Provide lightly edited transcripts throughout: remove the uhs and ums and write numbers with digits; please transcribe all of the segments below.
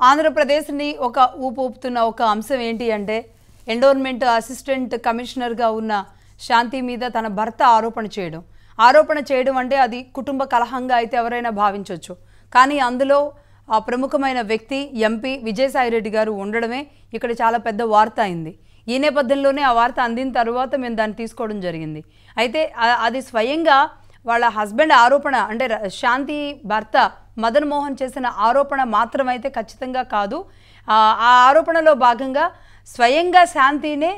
ఆంధ్రప్రదేశ్ని ఒక ఊపుతున్న ఒక అంశం ఏంటి అంటే ఎండోర్మెంట్ అసిస్టెంట్ కమిషనర్గా ఉన్న శాంతి మీద తన భర్త ఆరోపణ చేయడం అంటే అది కుటుంబ కలహంగా అయితే ఎవరైనా భావించవచ్చు. కానీ అందులో ఆ ప్రముఖమైన వ్యక్తి ఎంపీ విజయసాయిరెడ్డి గారు ఉండడమే ఇక్కడ చాలా పెద్ద వార్త అయింది. ఈ నేపథ్యంలోనే ఆ వార్త అందిన తర్వాత మేము దాన్ని తీసుకోవడం జరిగింది. అయితే అది స్వయంగా వాళ్ళ హస్బెండ్ ఆరోపణ అంటే శాంతి భర్త మదన్ మోహన్ చేసిన ఆరోపణ మాత్రమైతే ఖచ్చితంగా కాదు. ఆ ఆరోపణలో భాగంగా స్వయంగా శాంతినే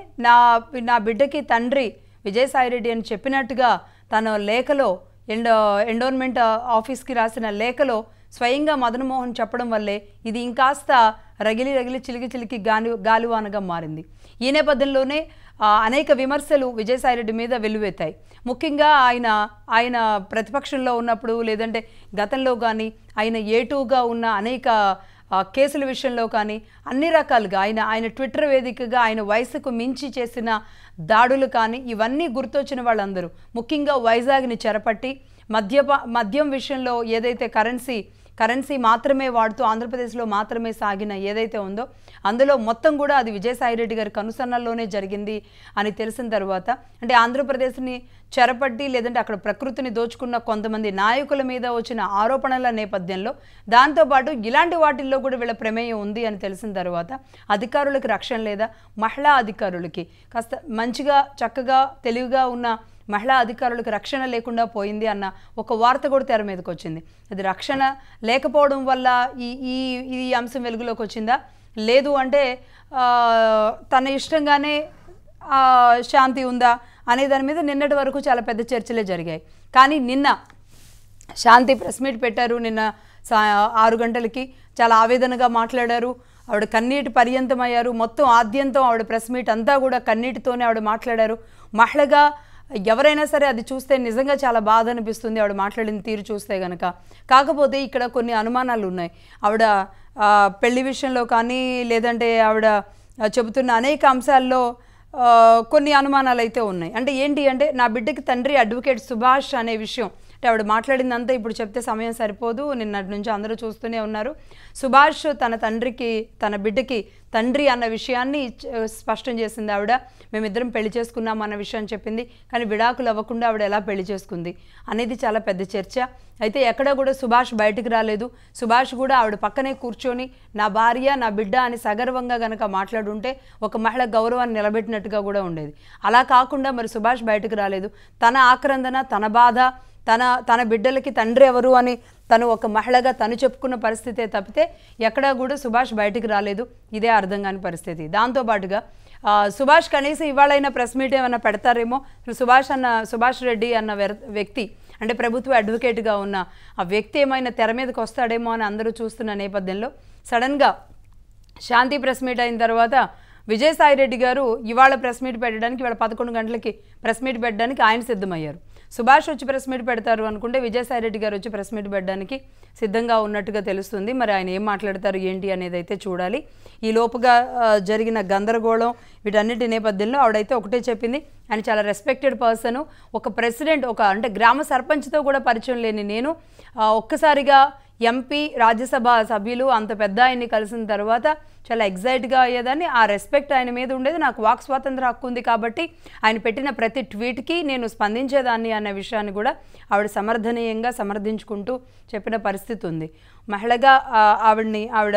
నా బిడ్డకి తండ్రి విజయసాయిరెడ్డి అని చెప్పినట్టుగా తన లేఖలో ఎండోర్మెంట్ ఆఫీస్కి రాసిన లేఖలో స్వయంగా మదన్ మోహన్ చెప్పడం వల్లే ఇది ఇంకాస్త రగిలి చిలికి గాలివానగా మారింది. ఈ నేపథ్యంలోనే అనేక విమర్శలు విజయసాయిరెడ్డి మీద వెల్లువెత్తాయి. ముఖ్యంగా ఆయన ప్రతిపక్షంలో ఉన్నప్పుడు లేదంటే గతంలో కానీ ఆయన ఏటూగా ఉన్న అనేక కేసుల విషయంలో కానీ అన్ని రకాలుగా ఆయన ట్విట్టర్ వేదికగా ఆయన వయసుకు మించి చేసిన దాడులు కానీ ఇవన్నీ గుర్తొచ్చిన వాళ్ళందరూ ముఖ్యంగా వైజాగ్ని చెరపట్టి మద్యం విషయంలో ఏదైతే కరెన్సీ మాత్రమే వాడుతూ ఆంధ్రప్రదేశ్లో మాత్రమే సాగిన ఏదైతే ఉందో అందులో మొత్తం కూడా అది విజయసాయిరెడ్డి గారి కనుసన్నల్లోనే జరిగింది అని తెలిసిన తర్వాత అంటే ఆంధ్రప్రదేశ్ని చెరపట్టి లేదంటే అక్కడ ప్రకృతిని దోచుకున్న కొంతమంది నాయకుల మీద వచ్చిన ఆరోపణల నేపథ్యంలో దాంతోపాటు ఇలాంటి వాటిల్లో కూడా వీళ్ళ ప్రమేయం ఉంది అని తెలిసిన తర్వాత అధికారులకు రక్షణ లేదా మహిళా అధికారులకి కాస్త మంచిగా చక్కగా తెలివిగా ఉన్న మహిళా అధికారులకు రక్షణ లేకుండా పోయింది అన్న ఒక వార్త కూడా తెర మీదకి వచ్చింది. అది రక్షణ లేకపోవడం వల్ల ఈ అంశం వెలుగులోకి వచ్చిందా లేదు అంటే తన ఇష్టంగానే శాంతి ఉందా అనే దాని మీద నిన్నటి వరకు చాలా పెద్ద చర్చలే జరిగాయి. కానీ నిన్న శాంతి ప్రెస్ మీట్ పెట్టారు. నిన్న 6 గంటలకి చాలా ఆవేదనగా మాట్లాడారు. ఆవిడ కన్నీటి పర్యంతమయ్యారు. మొత్తం ఆద్యంతం ఆవిడ ప్రెస్ మీట్ అంతా కూడా కన్నీటితోనే ఆవిడ మాట్లాడారు. మహిళగా ఎవరైనా సరే అది చూస్తే నిజంగా చాలా బాధ అనిపిస్తుంది ఆవిడ మాట్లాడిన తీరు చూస్తే కనుక. కాకపోతే ఇక్కడ కొన్ని అనుమానాలు ఉన్నాయి. ఆవిడ పెళ్లి విషయంలో కానీ లేదంటే ఆవిడ చెబుతున్న అనేక అంశాల్లో కొన్ని అనుమానాలు అయితే ఉన్నాయి. అంటే ఏంటి అంటే నా బిడ్డకి తండ్రి అడ్వకేట్ సుభాష్ అనే విషయం అంటే ఆవిడ మాట్లాడిందంతా ఇప్పుడు చెప్తే సమయం సరిపోదు. నిన్నటి నుంచి అందరూ చూస్తూనే ఉన్నారు. సుభాష్ తన బిడ్డకి తండ్రి అన్న విషయాన్ని స్పష్టం చేసింది ఆవిడ. మేమిద్దరం పెళ్లి చేసుకున్నాం అన్న విషయాన్ని చెప్పింది. కానీ విడాకులు అవ్వకుండా ఆవిడ ఎలా పెళ్లి చేసుకుంది అనేది చాలా పెద్ద చర్చ. అయితే ఎక్కడా కూడా సుభాష్ బయటకు రాలేదు. సుభాష్ కూడా ఆవిడ పక్కనే కూర్చొని నా భార్య నా బిడ్డ అని సగర్వంగా గనక మాట్లాడుంటే ఒక మహిళ గౌరవాన్ని నిలబెట్టినట్టుగా కూడా ఉండేది. అలా కాకుండా మరి సుభాష్ బయటకు రాలేదు. తన ఆక్రందన తన బాధ తన బిడ్డలకి తండ్రి ఎవరు అని తను ఒక మహిళగా తను చెప్పుకున్న పరిస్థితే తప్పితే ఎక్కడా కూడా సుభాష్ బయటకు రాలేదు. ఇదే అర్థం కాని పరిస్థితి. దాంతోపాటుగా సుభాష్ కనీసం ఇవాళైనా ప్రెస్ మీట్ ఏమైనా పెడతారేమో. సుభాష్ రెడ్డి అన్న వ్యక్తి అంటే ప్రభుత్వ అడ్వకేట్గా ఉన్న ఆ వ్యక్తి ఏమైనా తెర మీదకి వస్తాడేమో అని అందరూ చూస్తున్న నేపథ్యంలో సడన్గా శాంతి ప్రెస్ మీట్ అయిన తర్వాత విజయసాయిరెడ్డి గారు ఇవాళ ప్రెస్ మీట్ పెట్టడానికి ఇవాళ 11 గంటలకి ప్రెస్ మీట్ పెట్టడానికి ఆయన సిద్ధమయ్యారు. సుభాష్ వచ్చి ప్రెస్ మీట్ పెడతారు అనుకుంటే విజయసాయిరెడ్డి గారు వచ్చి ప్రెస్ మీట్ పెట్టడానికి సిద్ధంగా ఉన్నట్టుగా తెలుస్తుంది. మరి ఆయన ఏం మాట్లాడతారు ఏంటి అనేది అయితే చూడాలి. ఈ లోపుగా జరిగిన గందరగోళం వీటన్నిటి నేపథ్యంలో ఆవిడైతే ఒకటే చెప్పింది, ఆయన చాలా రెస్పెక్టెడ్ పర్సన్. ఒక ప్రెసిడెంట్ అంటే గ్రామ సర్పంచ్తో కూడా పరిచయం లేని నేను ఒక్కసారిగా ఎంపీ రాజ్యసభ సభ్యులు అంత పెద్ద ఆయన్ని కలిసిన తర్వాత చాలా ఎగ్జైట్గా అయ్యేదాన్ని. ఆ రెస్పెక్ట్ ఆయన మీద ఉండేది. నాకు వాక్ స్వాతంత్ర హక్కు ఉంది కాబట్టి ఆయన పెట్టిన ప్రతి ట్వీట్కి నేను స్పందించేదాన్ని అనే విషయాన్ని కూడా ఆవిడ సమర్థనీయంగా సమర్థించుకుంటూ చెప్పిన పరిస్థితి ఉంది. మహిళగా ఆవిడ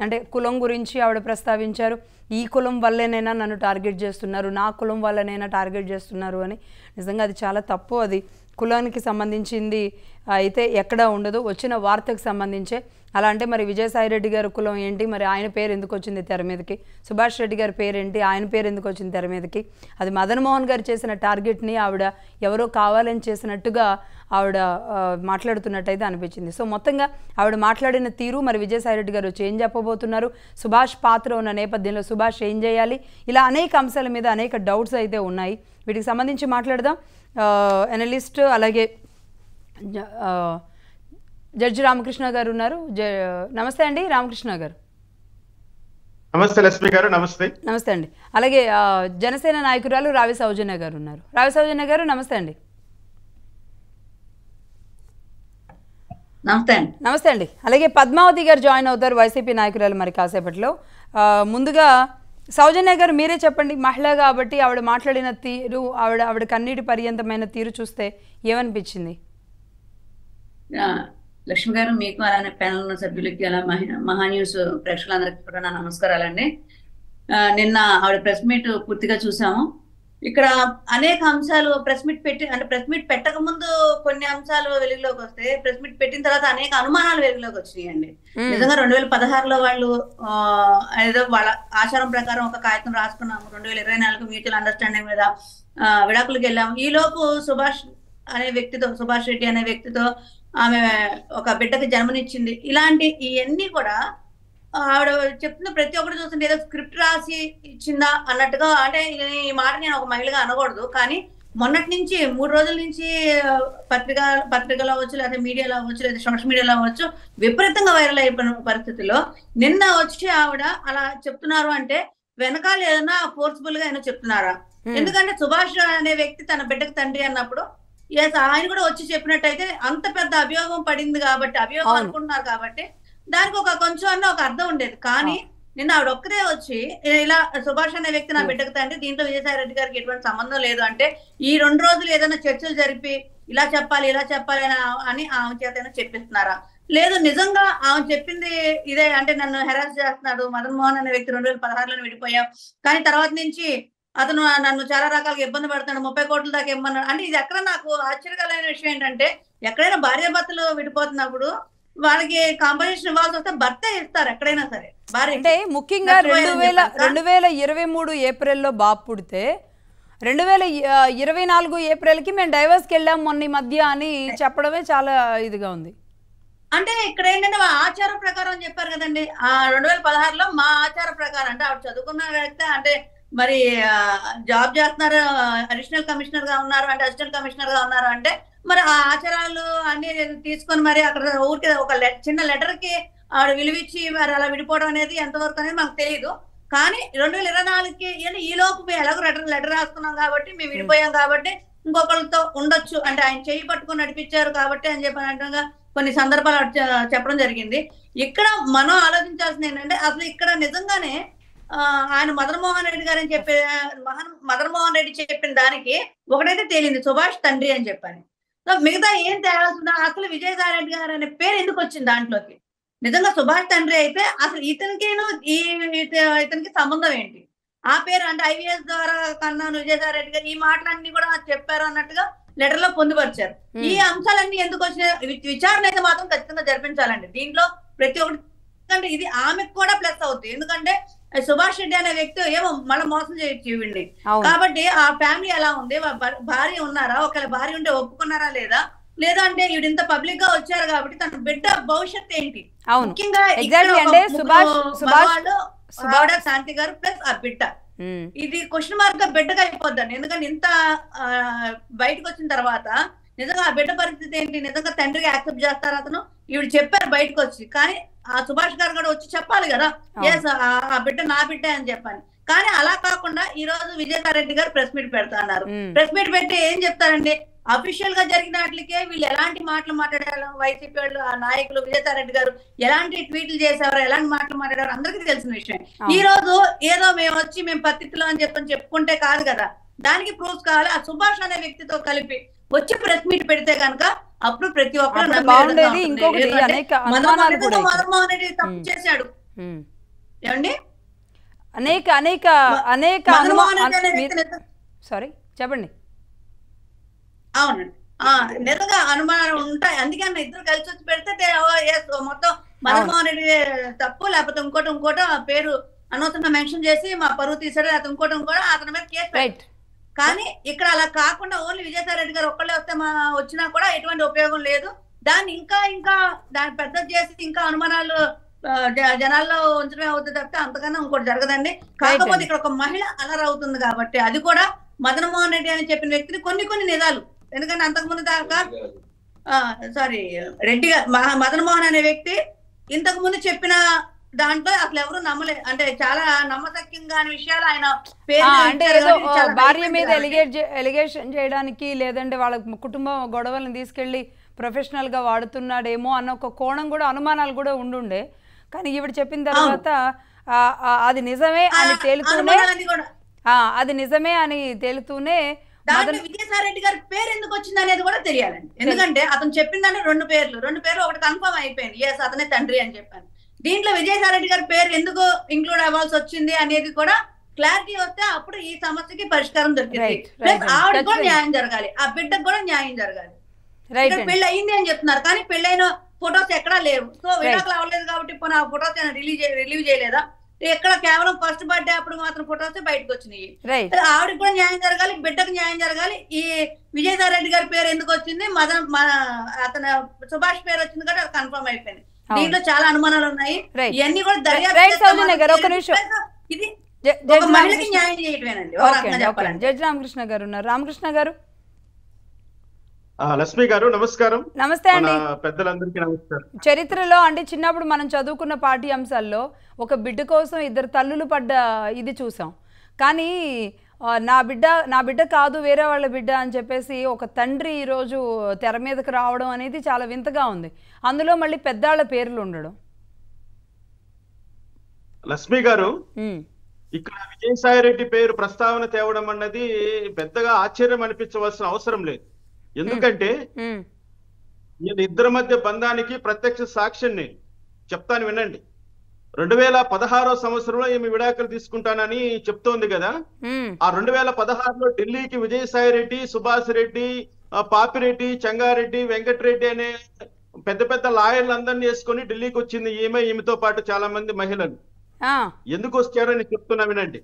అంటే కులం గురించి ఆవిడ ప్రస్తావించారు. ఈ కులం వల్లేనైనా నన్ను టార్గెట్ చేస్తున్నారు, నా కులం వల్లనైనా టార్గెట్ చేస్తున్నారు అని. నిజంగా అది చాలా తప్పు. అది కులానికి సంబంధించింది అయితే ఎక్కడా ఉండదు. వచ్చిన వార్తకు సంబంధించే అలా అంటే మరి విజయసాయిరెడ్డి గారి కులం ఏంటి, మరి ఆయన పేరు ఎందుకు వచ్చింది తెర మీదకి, సుభాష్ రెడ్డి గారి పేరేంటి, ఆయన పేరు ఎందుకు వచ్చింది తెర మీదకి, అది మదన్ మోహన్ గారు చేసిన టార్గెట్ని ఆవిడ ఎవరో కావాలని చేసినట్టుగా ఆవిడ మాట్లాడుతున్నట్టయితే అనిపించింది. సో మొత్తంగా ఆవిడ మాట్లాడిన తీరు మరి విజయసాయిరెడ్డి గారు వచ్చి ఏం చెప్పబోతున్నారు, సుభాష్ పాత్ర ఉన్న నేపథ్యంలో సుభాష్ ఏం చేయాలి, ఇలా అనేక అంశాల మీద అనేక డౌట్స్ అయితే ఉన్నాయి. వీటికి సంబంధించి మాట్లాడదాం. అనలిస్ట్ అలాగే జడ్జి రామకృష్ణ గారు ఉన్నారు. నమస్తే అండి రామకృష్ణ గారు. నమస్తే లక్ష్మి గారు. నమస్తే. నమస్తే అండి. అలాగే జనసేన నాయకురాలు రావి సౌజన్య గారు ఉన్నారు. రావి సౌజన్య గారు నమస్తే అండి. నమస్తే అండి. నమస్తే అండి. అలాగే పద్మావతి గారు జాయిన్ అవుతారు, వైసీపీ నాయకురాలు మరి కాసేపట్లో. ముందుగా సౌజన్య గారు మీరే చెప్పండి, మహిళ కాబట్టి ఆవిడ మాట్లాడిన తీరు, ఆవిడ కన్నీటి పర్యంతమైన తీరు చూస్తే ఏమనిపించింది? లక్ష్మి గారు, మీకు అలానే ప్యానల్ ఉన్న సభ్యులకి అలా మహా న్యూస్ ప్రేక్షకులందరికీ కూడా నా నమస్కారాలండి. నిన్న ఆవిడ ప్రెస్ మీట్ పూర్తిగా చూసాము. ఇక్కడ అనేక అంశాలు ప్రెస్ మీట్ పెట్టక ముందు కొన్ని అంశాలు వెలుగులోకి వస్తే, ప్రెస్ మీట్ పెట్టిన తర్వాత అనేక అనుమానాలు వెలుగులోకి వచ్చినాయండి. నిజంగా 2016లో వాళ్ళు ఏదో వాళ్ళ ఆచారం ప్రకారం ఒక కాగితం రాసుకున్నాము, 2024 మ్యూచువల్ అండర్స్టాండింగ్ మీద విడాకులకు వెళ్ళాము. ఈ లోపు సుభాష్ రెడ్డి అనే వ్యక్తితో ఆమె ఒక బిడ్డకి జన్మనిచ్చింది. ఇలాంటి ఇవన్నీ కూడా ఆవిడ చెప్తున్న ప్రతి ఒక్కటి చూస్తుంటే ఏదో స్క్రిప్ట్ రాసి ఇచ్చిందా అన్నట్టుగా. అంటే ఈ మాట నేను ఒక మహిళగా అనకూడదు, కానీ మొన్నటి నుంచి 3 రోజుల నుంచి పత్రికలో అవ్వచ్చు, లేదా మీడియాలో అవ్వచ్చు, లేదా సోషల్ మీడియాలో అవ్వచ్చు, విపరీతంగా వైరల్ అయిపోయిన పరిస్థితుల్లో నిన్న వచ్చి ఆవిడ అలా చెప్తున్నారు అంటే వెనకాల ఏదైనా ఫోర్స్ఫుల్ గా ఏమైనా చెప్తున్నారా? ఎందుకంటే సుభాష్ అనే వ్యక్తి తన బిడ్డకు తండ్రి అన్నప్పుడు ఆయన కూడా వచ్చి చెప్పినట్టయితే అంత పెద్ద అభియోగం పడింది కాబట్టి, అభియోగం అనుకుంటున్నారు కాబట్టి దానికి కొంచెం అన్న ఒక అర్థం ఉండేది. కానీ నిన్న ఆవిడ ఒక్కరే వచ్చి ఇలా సుభాష్ అనే వ్యక్తి నా బిడ్డకు తండ్రి, దీంట్లో విజయసాయి రెడ్డి గారికి ఎటువంటి సంబంధం లేదు అంటే, ఈ 2 రోజులు ఏదైనా చర్చలు జరిపి ఇలా చెప్పాలి అని ఆమె చేత చెప్పిస్తున్నారా? లేదు నిజంగా ఆమె చెప్పింది ఇదే అంటే నన్ను హెరాస్ చేస్తున్నాడు మదన్ మోహన్ అనే వ్యక్తి 2016లో విడిపోయాం, కానీ తర్వాత నుంచి అతను నన్ను చాలా రకాలుగా ఇబ్బంది పడుతున్నాడు, 30 కోట్ల దాకా ఇమ్మన్నాడు అంటే, ఇది ఎక్కడ నాకు ఆశ్చర్యకరమైన విషయం ఏంటంటే, ఎక్కడైనా భార్యాభర్తలు విడిపోతున్నప్పుడు వాళ్ళకి కాంపన్సేషన్ ఇవ్వాల్సి వస్తే భర్త ఇస్తారు ఎక్కడైనా సరే. అంటే ముఖ్యంగా 2023 ఏప్రిల్లో బాబు పుడితే 2024 ఏప్రిల్కి మేము డైవర్స్కి వెళ్ళాం మొన్న మధ్య అని చెప్పడమే చాలా ఇదిగా ఉంది. అంటే ఇక్కడ ఏంటంటే ఆచార ప్రకారం చెప్పారు కదండి. 2016లో మా ఆచార ప్రకారం అంటే ఆవిడ చదువుకున్న వ్యక్తి అంటే మరి జాబ్ చేస్తున్నారు, అడిషనల్ కమిషనర్ గా ఉన్నారు అంటే అసిస్టెంట్ కమిషనర్ గా ఉన్నారు అంటే మరి ఆ ఆచారాలు అన్ని తీసుకొని మరి అక్కడ ఊరికి ఒక చిన్న లెటర్ కి ఆవిడ విలువిచ్చి మరి అలా విడిపోవడం అనేది ఎంతవరకు అనేది మాకు తెలియదు. కానీ 2024కి ఈ లోపు ఎలాగో లెటర్ రాసుకున్నాం కాబట్టి మేము విడిపోయాం కాబట్టి ఇంకొకరితో ఉండొచ్చు అంటే ఆయన చేయి పట్టుకొని నడిపించారు కాబట్టి అని చెప్పినట్టుగా కొన్ని సందర్భాలు చెప్పడం జరిగింది. ఇక్కడ మనం ఆలోచించాల్సింది ఏంటంటే, అసలు ఇక్కడ నిజంగానే ఆయన మదన్ మోహన్ రెడ్డి చెప్పిన దానికి ఒకటైతే తేలింది, సుభాష్ తండ్రి అని చెప్పని. సో మిగతా ఏం తేవాల్సిందా, అసలు విజయసాయి రెడ్డి గారు అనే పేరు ఎందుకు వచ్చింది దాంట్లోకి? నిజంగా సుభాష్ తండ్రి అయితే అసలు ఇతనికి సంబంధం ఏంటి? ఆ పేరు అంటే ఐవీఎస్ ద్వారా కన్నాను విజయసాయి రెడ్డి గారు ఈ మాటలన్నీ కూడా చెప్పారు అన్నట్టుగా లెటర్ లో పొందుపరిచారు. ఈ అంశాలన్నీ ఎందుకు వచ్చినాయి? విచారణ అయితే మాత్రం ఖచ్చితంగా జరిపించాలండి దీంట్లో ప్రతి ఒక్కటి. ఎందుకంటే ఇది ఆమెకు కూడా ప్లస్ అవుతుంది, ఎందుకంటే సుభాష్ రెడ్డి అనే వ్యక్తి ఏమో మళ్ళీ మోసం చేయొచ్చు ఇవ్వండి. కాబట్టి ఆ ఫ్యామిలీ ఎలా ఉంది, భార్య ఉన్నారా, ఒకవేళ భార్య ఉంటే ఒప్పుకున్నారా లేదా అంటే ఈవిడ ఇంత పబ్లిక్ గా వచ్చారు కాబట్టి తన బిడ్డ భవిష్యత్తు ఏంటి? ముఖ్యంగా శాంతి గారు ప్లస్ ఆ బిడ్డ, ఇది క్వశ్చన్ మార్క్ గా బిడ్డగా అయిపోద్దండి. ఎందుకంటే ఇంత బయటకు వచ్చిన తర్వాత నిజంగా ఆ బిడ్డ పరిస్థితి ఏంటి, నిజంగా తండ్రిగా యాక్సెప్ట్ చేస్తారు అతను? ఈవిడ చెప్పారు బయటకు వచ్చి, కానీ ఆ సుభాష్ గారు కూడా వచ్చి చెప్పాలి కదా, ఎస్ ఆ బిడ్డ నా బిడ్డ అని చెప్పాను. కానీ అలా కాకుండా ఈ రోజు విజయసాయి రెడ్డి గారు ప్రెస్ మీట్ పెడతా అన్నారు. ప్రెస్ మీట్ పెట్టి ఏం చెప్తారండి, అఫీషియల్ గా జరిగినట్లకే వీళ్ళు ఎలాంటి మాటలు మాట్లాడారు, వైసీపీ వాళ్ళు ఆ నాయకులు విజయసాయి రెడ్డి గారు ఎలాంటి ట్వీట్లు చేసేవారు, ఎలాంటి మాటలు మాట్లాడారు అందరికీ తెలిసిన విషయం. ఈ రోజు ఏదో మేము పత్తిలో అని చెప్పుకుంటే కాదు కదా, దానికి ప్రూఫ్స్ కావాలి. ఆ సుభాష్ అనే వ్యక్తితో కలిపి వచ్చి ప్రెస్ మీట్ పెడితే కనుక అప్పుడు ప్రతి ఒక్కరు మదన్మోహన్ రెడ్డి తప్పు చేశాడు ఏమండి, చెప్పండి. అవునండి, నిజంగా అనుమానాలు ఉంటాయి, అందుకే ఇద్దరు కలిసి వచ్చి పెడితే మొత్తం మదన్మోహన్ రెడ్డి తప్పు, లేకపోతే ఇంకోటి ఆ పేరు అనవసరంగా మెన్షన్ చేసి మా పరువు తీసాడు, లేకపోతే ఇంకోటి అతని మీద కేసు పెట్టాడు. కానీ ఇక్కడ అలా కాకుండా ఓన్లీ విజయసాయి రెడ్డి గారు ఒక్కళ్ళే వచ్చినా కూడా ఎటువంటి ఉపయోగం లేదు. దాన్ని ఇంకా దాన్ని పెద్ద చేసి ఇంకా అనుమానాలు జనాల్లో ఉంచడమే అవుతుంది తప్పితే అంతకన్నా ఇంకోటి జరగదండి. కాకపోతే ఇక్కడ ఒక మహిళ అలర్ అవుతుంది కాబట్టి అది కూడా మదన్ మోహన్ రెడ్డి అని చెప్పిన వ్యక్తిని కొన్ని నిజాలు, ఎందుకంటే అంతకుముందు దాకా రెడ్డి గారు మదన్ మోహన్ అనే వ్యక్తి ఇంతకు ముందు చెప్పిన దాంట్లో అసలు ఎవరు నమ్మలేదు, అంటే చాలా నమ్మశక్యంగా విషయాలు ఆయన అంటే ఏదో భార్య మీద ఎలిగేషన్ చేయడానికి లేదంటే వాళ్ళ కుటుంబం గొడవలను తీసుకెళ్లి ప్రొఫెషనల్గా వాడుతున్నాడేమో అన్న ఒక కోణం కూడా అనుమానాలు కూడా ఉండుండే. కానీ ఈవిడ చెప్పిన తర్వాత అది నిజమే అని తేలుతూనే అది నిజమే అని తేలుతూనే విజయసాయి రెడ్డి గారి పేరు ఎందుకు వచ్చింది అనేది కూడా తెలియాలండి. ఎందుకంటే అతను చెప్పిందంటే రెండు పేర్లు ఒకటి కన్ఫర్మ్ అయిపోయింది, ఎస్ అతనే తండ్రి అని చెప్పాను. దీంట్లో విజయసాయి రెడ్డి గారి పేరు ఎందుకు ఇంక్లూడ్ అవ్వాల్సి వచ్చింది అనేది కూడా క్లారిటీ వస్తే అప్పుడు ఈ సమస్యకి పరిష్కారం దొరికింది. ప్లస్ ఆవిడకి కూడా న్యాయం జరగాలి, ఆ బిడ్డకు కూడా న్యాయం జరగాలి. పెళ్లి అయింది అని చెప్తున్నారు కానీ పెళ్ళైన ఫొటోస్ ఎక్కడా లేవు. సో విడాకులు అవ్వలేదు కాబట్టి ఇప్పుడు ఆ ఫొటోస్ రిలీవ్ చేయలేదా? ఎక్కడ కేవలం ఫస్ట్ బర్త్డే అప్పుడు మాత్రం ఫొటోస్ బయటకు వచ్చినాయి. ఆవిడకి కూడా న్యాయం జరగాలి, బిడ్డకు న్యాయం జరగాలి. ఈ విజయసాయి రెడ్డి గారి పేరు ఎందుకు వచ్చింది, అతను సుభాష్ పేరు వచ్చింది కూడా అది కన్ఫర్మ్ అయిపోయింది. దీంట్లో చాలా అనుమానాలు ఉన్నాయి. ఇవన్నీ కూడా దర్యాప్తు ఇది మహిళకి న్యాయం చేయటమేనండి. జడ్జి రామకృష్ణ గారు ఉన్నారు. రామకృష్ణ గారు. లక్ష్మి గారు నమస్కారం. నమస్తే అండి. పెద్దలందరికీ నమస్కారం. చరిత్రలో అంటే చిన్నప్పుడు మనం చదువుకున్న పాఠ్యాంశాల్లో ఒక బిడ్డ కోసం ఇద్దరు తల్లులు పడ్డ ఇది చూసాం. కానీ నా బిడ్డ కాదు వేరే వాళ్ళ బిడ్డ అని చెప్పేసి ఒక తండ్రి ఈరోజు తెర మీదకి రావడం అనేది చాలా వింతగా ఉంది. అందులో మళ్ళీ పెద్దాళ్ళ పేర్లు ఉండడం. లక్ష్మి గారు, ఇక్కడ విజయసాయి రెడ్డి పేరు ప్రస్తావన తేవడం అన్నది పెద్దగా ఆశ్చర్యం అనిపించవలసిన అవసరం లేదు. ఎందుకంటే ఇద్దరి మధ్య బంధానికి ప్రత్యక్ష సాక్ష్యాన్ని చెప్తాను వినండి. 2016 సంవత్సరంలో ఈమె విడాకులు తీసుకుంటానని చెప్తోంది కదా. ఆ 2016లో ఢిల్లీకి విజయసాయి రెడ్డి, సుభాష్ రెడ్డి, పాపిరెడ్డి, చంగారెడ్డి, వెంకటరెడ్డి అనే పెద్ద పెద్ద లాయర్లు అందరినీ వేసుకొని ఢిల్లీకి వచ్చింది ఈమెతో పాటు చాలా మంది మహిళలు. ఎందుకు వచ్చారని చెప్తున్నా వినండి.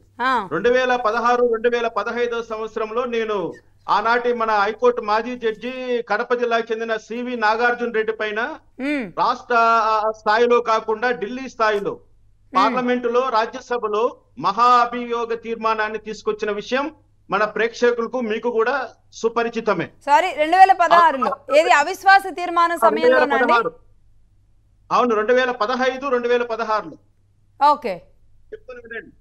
2016, 2015 సంవత్సరంలో నేను ఆనాటి మన హైకోర్టు మాజీ జడ్జి కడప జిల్లాకు చెందిన సివి నాగార్జున రెడ్డి పైన రాష్ట్ర స్థాయిలో కాకుండా ఢిల్లీ స్థాయిలో పార్లమెంటులో రాజ్యసభలో మహా అభియోగ తీర్మానాన్ని తీసుకొచ్చిన విషయం మన ప్రేక్షకులకు మీకు కూడా సుపరిచితమే. సారీ 2016లో ఏది అవిశ్వాస తీర్మానం సమయంలో? అవును, 2015, 2016లో. ఓకే, చెప్తాను వినండి.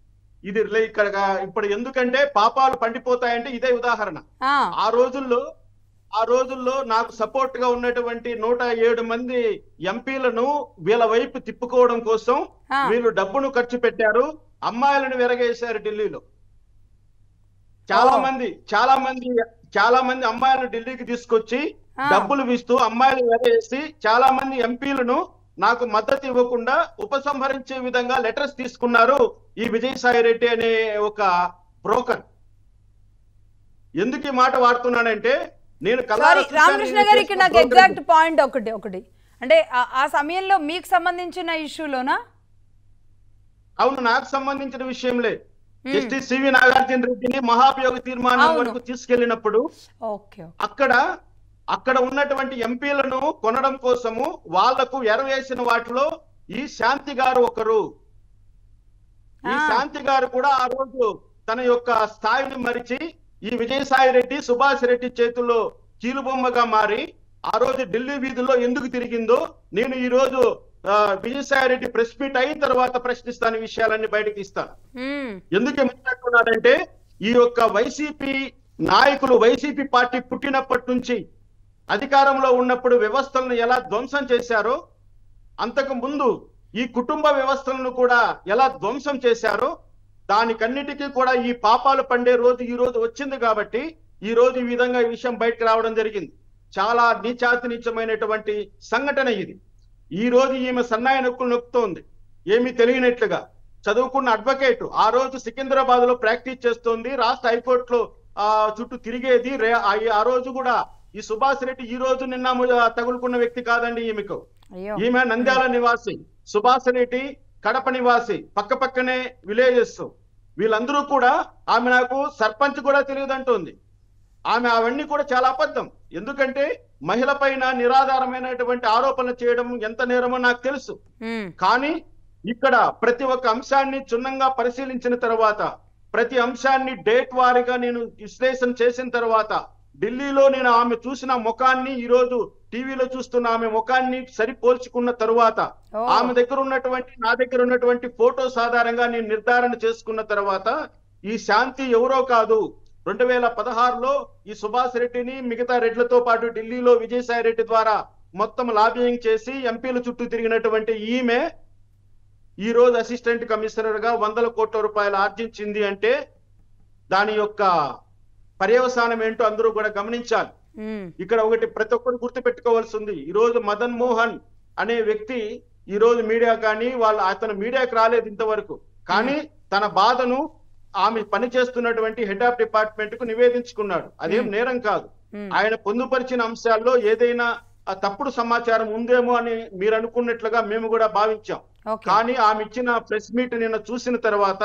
ఇది ఇక్కడ ఇప్పుడు ఎందుకంటే పాపాలు పండిపోతాయంటే ఇదే ఉదాహరణ. ఆ రోజుల్లో నాకు సపోర్ట్ గా ఉన్నటువంటి 107 మంది ఎంపీలను వీళ్ళ వైపు తిప్పుకోవడం కోసం వీళ్ళు డబ్బును ఖర్చు పెట్టారు, అమ్మాయిలను వెరగేశారు ఢిల్లీలో. చాలా మంది అమ్మాయిలను ఢిల్లీకి తీసుకొచ్చి డబ్బులు ఇస్తూ అమ్మాయిలు వెరగేసి చాలా మంది ఎంపీలను నాకు మద్దతు ఇవ్వకుండా ఉపసంహరించే విధంగా లెటర్స్ తీసుకున్నారు ఈ విజయసాయి రెడ్డి అనే ఒక బ్రోకర్. ఎందుకు ఈ మాట వాడుతున్నానంటే నేను రామకృష్ణ గారు ఇక్కడ నాకు ఎగ్జాక్ట్ పాయింట్ ఒకటి అంటే ఆ సమయంలో మీకు సంబంధించిన ఇష్యూలోనా? అవును, నాకు సంబంధించిన విషయం లేదు. జస్టిస్ సివి నాగార్జున రెడ్డిని మహాభియోగ తీర్మానం వరకు తీసుకెళ్లినప్పుడు అక్కడ ఉన్నటువంటి ఎంపీలను కొనడం కోసము వాళ్లకు ఎరవేసిన వాటిలో ఈ శాంతి గారు ఒకరు. ఈ శాంతి గారు కూడా ఆ రోజు తన యొక్క స్థాయిని మరిచి ఈ విజయసాయి రెడ్డి, సుభాష్ రెడ్డి చేతుల్లో కీలుబొమ్మగా మారి ఆ రోజు ఢిల్లీ వీధుల్లో ఎందుకు తిరిగిందో నేను ఈ రోజు విజయసాయి రెడ్డి ప్రెస్ మీట్ అయిన తర్వాత ప్రశ్నిస్తాను, విషయాలన్నీ బయటకు ఇస్తాను. ఎందుకు మాట్లాడుతున్నాడంటే ఈ యొక్క వైసీపీ నాయకులు వైసీపీ పార్టీ పుట్టినప్పటి నుంచి అధికారంలో ఉన్నప్పుడు వ్యవస్థలను ఎలా ధ్వంసం చేశారో, అంతకు ముందు ఈ కుటుంబ వ్యవస్థలను కూడా ఎలా ధ్వంసం చేశారో దానికన్నిటికీ కూడా ఈ పాపాలు పండే రోజు ఈ రోజు వచ్చింది. కాబట్టి ఈ రోజు ఈ విధంగా ఈ విషయం బయటకు రావడం జరిగింది. చాలా నీచాతినీచమైనటువంటి సంఘటన ఇది. ఈ రోజు ఈమె సన్నాయి నొక్కులు నొక్కుతోంది, ఏమీ తెలియనట్లుగా. చదువుకున్న అడ్వకేట్ ఆ రోజు సికింద్రాబాద్ లో ప్రాక్టీస్ చేస్తోంది, రాష్ట్ర హైకోర్టులో చుట్టూ తిరిగేది. ఆ రోజు కూడా ఈ సుభాష్ రెడ్డి ఈ రోజు నిన్న తగులుకున్న వ్యక్తి కాదండి. ఈమె నంద్యాల నివాసి, సుభాష్ రెడ్డి కడప నివాసి, పక్కనే విలేజెస్. వీళ్ళందరూ కూడా ఆమె నాకు సర్పంచ్ కూడా తెలియదంటోంది. ఆమె అవన్నీ కూడా చాలా అబద్ధం. ఎందుకంటే మహిళ పైన నిరాధారమైనటువంటి ఆరోపణలు చేయడం ఎంత నేరమో నాకు తెలుసు. కానీ ఇక్కడ ప్రతి ఒక్క అంశాన్ని క్షుణ్ణంగా పరిశీలించిన తర్వాత, ప్రతి అంశాన్ని డేట్ వారీగా నేను విశ్లేషణ చేసిన తర్వాత, ఢిల్లీలో నేను ఆమె చూసిన ముఖాన్ని ఈ రోజు టీవీలో చూస్తున్న ఆమె ముఖాన్ని సరిపోల్చుకున్న తరువాత, ఆమె దగ్గర ఉన్నటువంటి నా దగ్గర ఉన్నటువంటి ఫోటోస్ ఆధారంగా నేను నిర్ధారణ చేసుకున్న తర్వాత ఈ శాంతి ఎవరో కాదు, 2016లో ఈ సుభాష్ రెడ్డిని మిగతా రెడ్లతో పాటు ఢిల్లీలో విజయసాయి రెడ్డి ద్వారా మొత్తం లాబియింగ్ చేసి ఎంపీల చుట్టూ తిరిగినటువంటి ఈమె ఈ రోజు అసిస్టెంట్ కమిషనర్ గా 100 కోట్ల రూపాయలు ఆర్జించింది అంటే దాని యొక్క పర్యవసానం ఏంటో అందరూ కూడా గమనించాలి. ఇక్కడ ఒకటి ప్రతి ఒక్కరు గుర్తు పెట్టుకోవాల్సి ఉంది. ఈ రోజు మదన్ మోహన్ అనే వ్యక్తి ఈ రోజు మీడియా కానీ అతను మీడియాకి రాలేదు ఇంతవరకు, కానీ తన బాధను ఆమె పనిచేస్తున్నటువంటి హెడ్ ఆఫ్ డిపార్ట్మెంట్ కు నివేదించుకున్నాడు. అదేం నేరం కాదు. ఆయన పొందుపరిచిన అంశాల్లో ఏదైనా తప్పుడు సమాచారం ఉందేమో అని మీరు అనుకున్నట్లుగా మేము కూడా భావించాం. కానీ ఆమె ఇచ్చిన ప్రెస్ మీట్ నిన్న చూసిన తర్వాత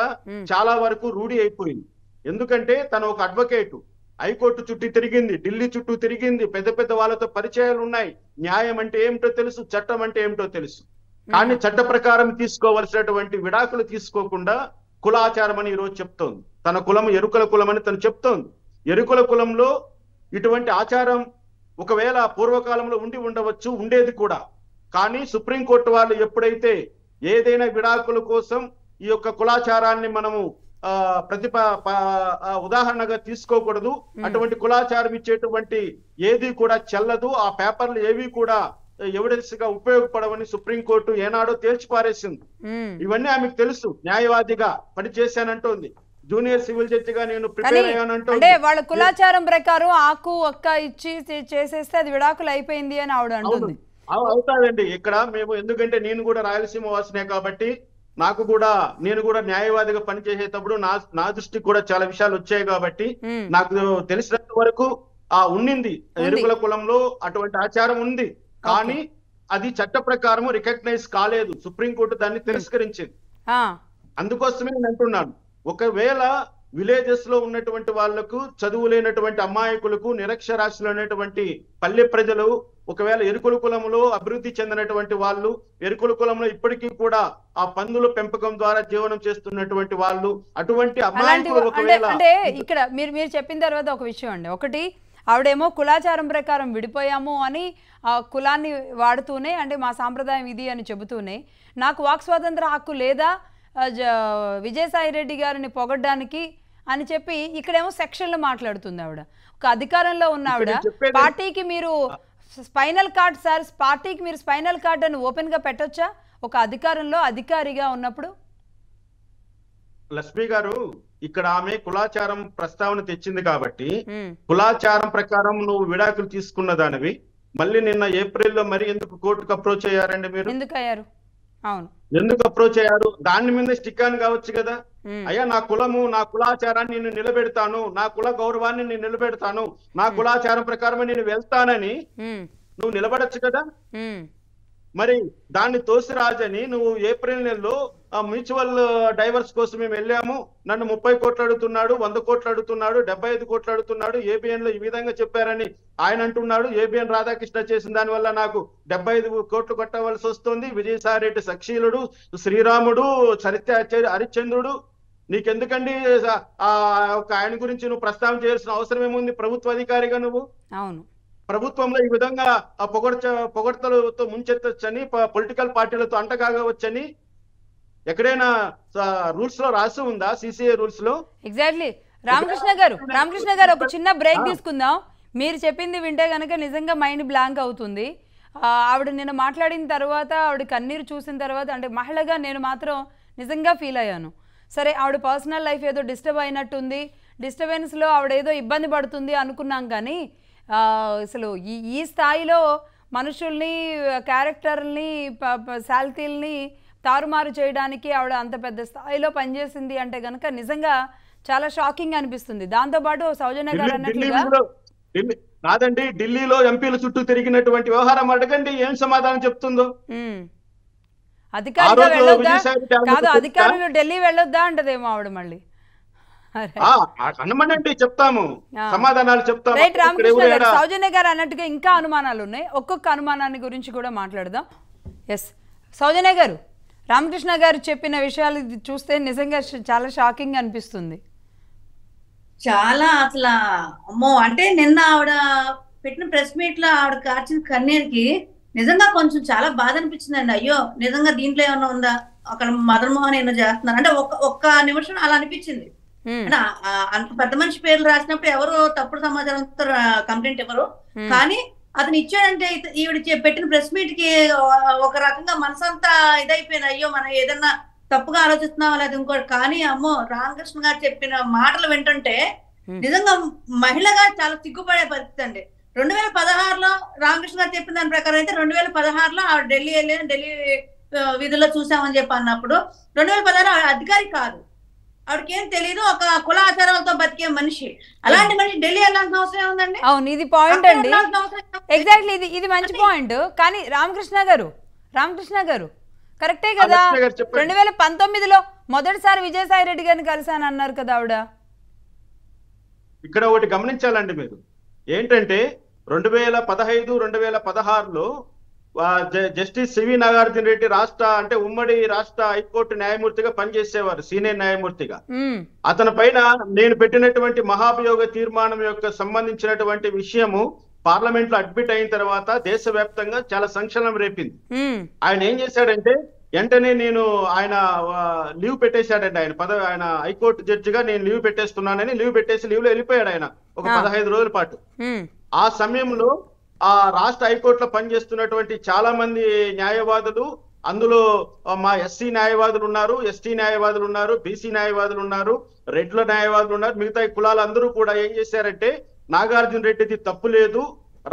చాలా వరకు రూఢి అయిపోయింది. ఎందుకంటే తను ఒక అడ్వకేట్, హైకోర్టు చుట్టూ తిరిగింది, ఢిల్లీ చుట్టూ తిరిగింది, పెద్ద పెద్ద వాళ్ళతో పరిచయాలు ఉన్నాయి, న్యాయం అంటే ఏమిటో తెలుసు, చట్టం అంటే ఏమిటో తెలుసు. కానీ చట్ట ప్రకారం తీసుకోవలసినటువంటి విడాకులు తీసుకోకుండా కులాచారం అని ఈరోజు చెప్తోంది. తన కులం ఎరుకల కులం అని తను చెప్తోంది. ఎరుకల కులంలో ఇటువంటి ఆచారం ఒకవేళ పూర్వకాలంలో ఉండవచ్చు, ఉండేది కూడా. కానీ సుప్రీంకోర్టు వాళ్ళు ఎప్పుడైతే ఏదైనా విడాకుల కోసం ఈ యొక్క కులాచారాన్ని మనము ఉదాహరణగా తీసుకోకూడదు, అటువంటి కులాచారం ఇచ్చేటువంటి ఏది కూడా చెల్లదు, ఆ పేపర్లు ఏవి కూడా ఎవిడెన్స్ గా ఉపయోగపడవని సుప్రీంకోర్టు ఏనాడో తేల్చిపారేసింది. ఇవన్నీ ఆమెకు తెలుసు. న్యాయవాదిగా పనిచేశానంటోంది, జూనియర్ సివిల్ జడ్జిగా నేను ప్రిపేర్ అయ్యానంటో. అంటే వాళ్ళ కులాచారం ప్రకారం ఆకు ఒక్క ఇచ్చి చేసేస్తే అది విడాకులు అయిపోయింది అని ఆవిడ అంటుంది. అవుతాదండి. ఇక్కడ మేము ఎందుకంటే నేను కూడా రాయలసీమ వాసినే కాబట్టి నేను కూడా న్యాయవాదిగా పనిచేసేటప్పుడు నా దృష్టికి కూడా చాలా విషయాలు వచ్చాయి కాబట్టి నాకు తెలిసినంత వరకు ఉండింది. ఎరుకుల కులంలో అటువంటి ఆచారం ఉంది, కానీ అది చట్ట ప్రకారం రికగ్నైజ్ కాలేదు. సుప్రీంకోర్టు దాన్ని తిరస్కరించింది. అందుకోసమే నేను అంటున్నాను, ఒకవేళ విలేజెస్ లో ఉన్నటువంటి వాళ్లకు, చదువు లేనటువంటి అమాయకులకు, నిరక్షరాస్యులు అనేటువంటి పల్లె ప్రజలు, ఒకవేళ ఎరుకుల కులంలో అభివృద్ధి చెందినటువంటి వాళ్ళు, ఎరుకుల కులంలో ఇప్పటికీ కూడా ఆ పందుల పెంపకం ద్వారా జీవనం చేస్తున్నటువంటి వాళ్ళు, అటువంటి అమాయకులు ఒకవేళ అంటే ఇక్కడ మీరు చెప్పిన తర్వాత ఒక విషయం అండి. ఒకటి, ఆవిడేమో కులాచారం ప్రకారం విడిపోయాము అని ఆ కులాన్ని వాడుతూనే, అంటే మా సాంప్రదాయం ఇది అని చెబుతూనే, నాకు వాక్ స్వాతంత్ర హక్కు లేదా విజయసాయి రెడ్డి గారిని పొగడ్డానికి అని చెప్పి ఇక్కడేమో సెక్షన్లు మాట్లాడుతుంది ఆవిడ. ఒక అధికారంలో ఉన్న ఆవిడ పార్టీకి మీరు స్పైనల్ కార్డ్ సార్, పార్టీకి మీరు స్పైనల్ కార్డ్ అని ఓపెన్ గా పెట్టొచ్చా ఒక అధికారంలో అధికారిగా ఉన్నప్పుడు? లక్ష్మి గారు, ఇక్కడ ఆమె కులాచారం ప్రస్తావన తెచ్చింది కాబట్టి కులాచారం ప్రకారం నువ్వు విడాకులు తీసుకున్న దానివి మళ్ళీ నిన్న ఏప్రిల్లో మరి ఎందుకు కోర్టుకు అప్రోచ్ అయ్యారండి? మీరు ఎందుకు అయ్యారు? అవును, ఎందుకు అప్రోచ్ అయ్యారు? దాని మీద స్టిక్ ఆన్ కావచ్చు కదా. అయ్యా, నా కులము, నా కులాచారాన్ని నేను నిలబెడతాను, నా కుల గౌరవాన్ని నేను నిలబెడతాను, నా కులాచారం ప్రకారమే నేను వెళ్తానని నువ్వు నిలబడచ్చు కదా. మరి దాన్ని తోసిరాజని నువ్వు ఏప్రిల్ నెలలో మ్యూచువల్ డైవర్స్ కోసం మేము వెళ్ళాము, నన్ను 30 కోట్లు అడుగుతున్నాడు, 100 కోట్లు అడుగుతున్నాడు, 75 కోట్లు అడుగుతున్నాడు, ఏబిఎన్ లో ఈ విధంగా చెప్పారని ఆయన అంటున్నాడు. ఏబిఎన్ రాధాకృష్ణ చేసిన దాని వల్ల నాకు 75 కోట్లు కొట్టవలసి వస్తుంది. విజయసాయి రెడ్డి సక్షీలుడు, శ్రీరాముడు, హరిశ్చంద్రుడు, నీకెందుకండి ఆయన గురించి నువ్వు ప్రస్తావన చేయాల్సిన అవసరం ఏముంది? ప్రభుత్వ అధికారిగా నువ్వు ప్రభుత్వంలో ఈ విధంగా పొగడ్తలతో ముంచెత్తొచ్చని, పొలిటికల్ పార్టీలతో అంటకాగవచ్చని ఎక్కడైనా రూల్స్ లో రాసి ఉందా? సిసిఏ రూల్స్ లో. ఎగ్జాక్ట్లీ. రామకృష్ణ గారు ఒక చిన్న బ్రేక్ తీసుకుందాం. మీరు చెప్పింది వింటే కనుక నిజంగా మైండ్ బ్లాంక్ అవుతుంది. ఆవిడ నిన్న మాట్లాడిన తర్వాత, ఆవిడ కన్నీరు చూసిన తర్వాత, అంటే మహిళగా నేను మాత్రం నిజంగా ఫీల్ అయ్యాను. సరే, ఆవిడ పర్సనల్ లైఫ్ ఏదో డిస్టర్బ్ అయినట్టుంది, డిస్టర్బెన్స్లో ఆవిడ ఏదో ఇబ్బంది పడుతుంది అనుకున్నాం. కానీ అసలు ఈ స్థాయిలో మనుషుల్ని, క్యారెక్టర్ని, శాలిటీల్ని తారుమారు చేయడానికి ఆవిడ అంత పెద్ద స్థాయిలో పనిచేసింది అంటే కనుక నిజంగా చాలా షాకింగ్ అనిపిస్తుంది. దాంతోపాటు సౌజన్య గారు అన్నట్లుగా కాదండి, ఢిల్లీలో ఎంపీల చుట్టూ తిరిగినటువంటి వ్యవహారం అడగండి, ఏం సమాధానం చెప్తుందో. అధికారులు వెళ్ళొద్దా? కాదు, అధికారులు ఢిల్లీ వెళ్ళొద్దా అంటదేమో ఆవిడ మళ్ళీ. అనమనండి, చెప్తాము, సమాధానాలు చెప్తాము. రామకృష్ణ గారు, సౌజన్య గారు అన్నట్టుగా ఇంకా అనుమానాలు ఉన్నాయి, ఒక్కొక్క అనుమానాన్ని గురించి కూడా మాట్లాడదాం. ఎస్, సౌజన్య గారు, రామకృష్ణ గారు చెప్పిన విషయాలు చూస్తే నిజంగా చాలా షాకింగ్ అనిపిస్తుంది. చాలా అసలు అమ్మో, అంటే నిన్న ఆవిడ పెట్టిన ప్రెస్ మీట్ లో ఆవిడ కార్చిన కన్నీరుకి నిజంగా కొంచెం చాలా బాధ అనిపించిందండి. అయ్యో, నిజంగా దీంట్లో ఏమన్నా ఉందా, అక్కడ మదన్ మోహన్ ఏమో చేస్తున్నారు అంటే ఒక్క నిమిషం అలా అనిపించింది. అంటే అంత పెద్ద మనిషి పేర్లు రాసినప్పుడు ఎవరు తప్పుడు సమాచారంతో కంప్లైంట్ ఇవ్వరు. కానీ అతను ఇచ్చాడంటే ఈవిడ పెట్టిన ప్రెస్ మీట్ కి ఒక రకంగా మనసంతా ఇదైపోయింది. అయ్యో మనం ఏదన్నా తప్పుగా ఆలోచిస్తున్నాం లేదా ఇంకోటి. కానీ అమ్మో రామకృష్ణ గారు చెప్పిన మాటలు వింటుంటే నిజంగా మహిళగా చాలా సిగ్గుపడే పరిస్థితి అండి. 2016లో రామకృష్ణ గారు చెప్పిన దాని ప్రకారం అయితే 2016లో ఆవిడ ఢిల్లీ వీధుల్లో చూసామని చెప్పి అన్నప్పుడు 2016 ఆవిడ అధికారి కాదు, ఆవిడకి ఏం తెలియదు, ఒక కుల ఆచారాలతో బతికే మనిషి. అలాంటి మనిషి ఢిల్లీ వెళ్ళాల్సిన అవసరం ఏముందండి? అవును, ఇది పాయింట్ అండి. ఎగ్జాక్ట్లీ, ఇది మంచి పాయింట్. కానీ రామకృష్ణ గారు కరెక్టే కదా, 2019లో మొదటిసారి విజయసాయి రెడ్డి గారిని కలిసాను అన్నారు కదా ఆవిడ. ఇక్కడ ఒకటి గమనించాలండి మీరు, ఏంటంటే 2015, 2016లో జస్టిస్ సివి నాగార్జున రెడ్డి అంటే ఉమ్మడి రాష్ట్ర హైకోర్టు న్యాయమూర్తిగా పనిచేసేవారు, సీనియర్ న్యాయమూర్తిగా. అతని పైన నేను పెట్టినటువంటి మహాభియోగ తీర్మానం యొక్క సంబంధించినటువంటి విషయము పార్లమెంట్ లో అడ్మిట్ అయిన తర్వాత దేశవ్యాప్తంగా చాలా సంచలనం రేపింది. ఆయన ఏం చేశాడంటే వెంటనే ఆయన లీవ్ పెట్టేశాడండి. ఆయన హైకోర్టు జడ్జిగా నేను లీవ్ పెట్టేస్తున్నానని లీవ్ పెట్టేసి లీవ్ లో వెళ్ళిపోయాడు ఆయన ఒక 15 రోజుల పాటు. ఆ సమయంలో ఆ రాష్ట్ర హైకోర్టులో పనిచేస్తున్నటువంటి చాలా మంది న్యాయవాదులు, అందులో మా ఎస్సీ న్యాయవాదులు ఉన్నారు, ఎస్టీ న్యాయవాదులు ఉన్నారు, బీసీ న్యాయవాదులు ఉన్నారు, రెడ్ల న్యాయవాదులు ఉన్నారు, మిగతా కులాలందరూ కూడా ఏం చేశారంటే నాగార్జున రెడ్డిది తప్పు లేదు,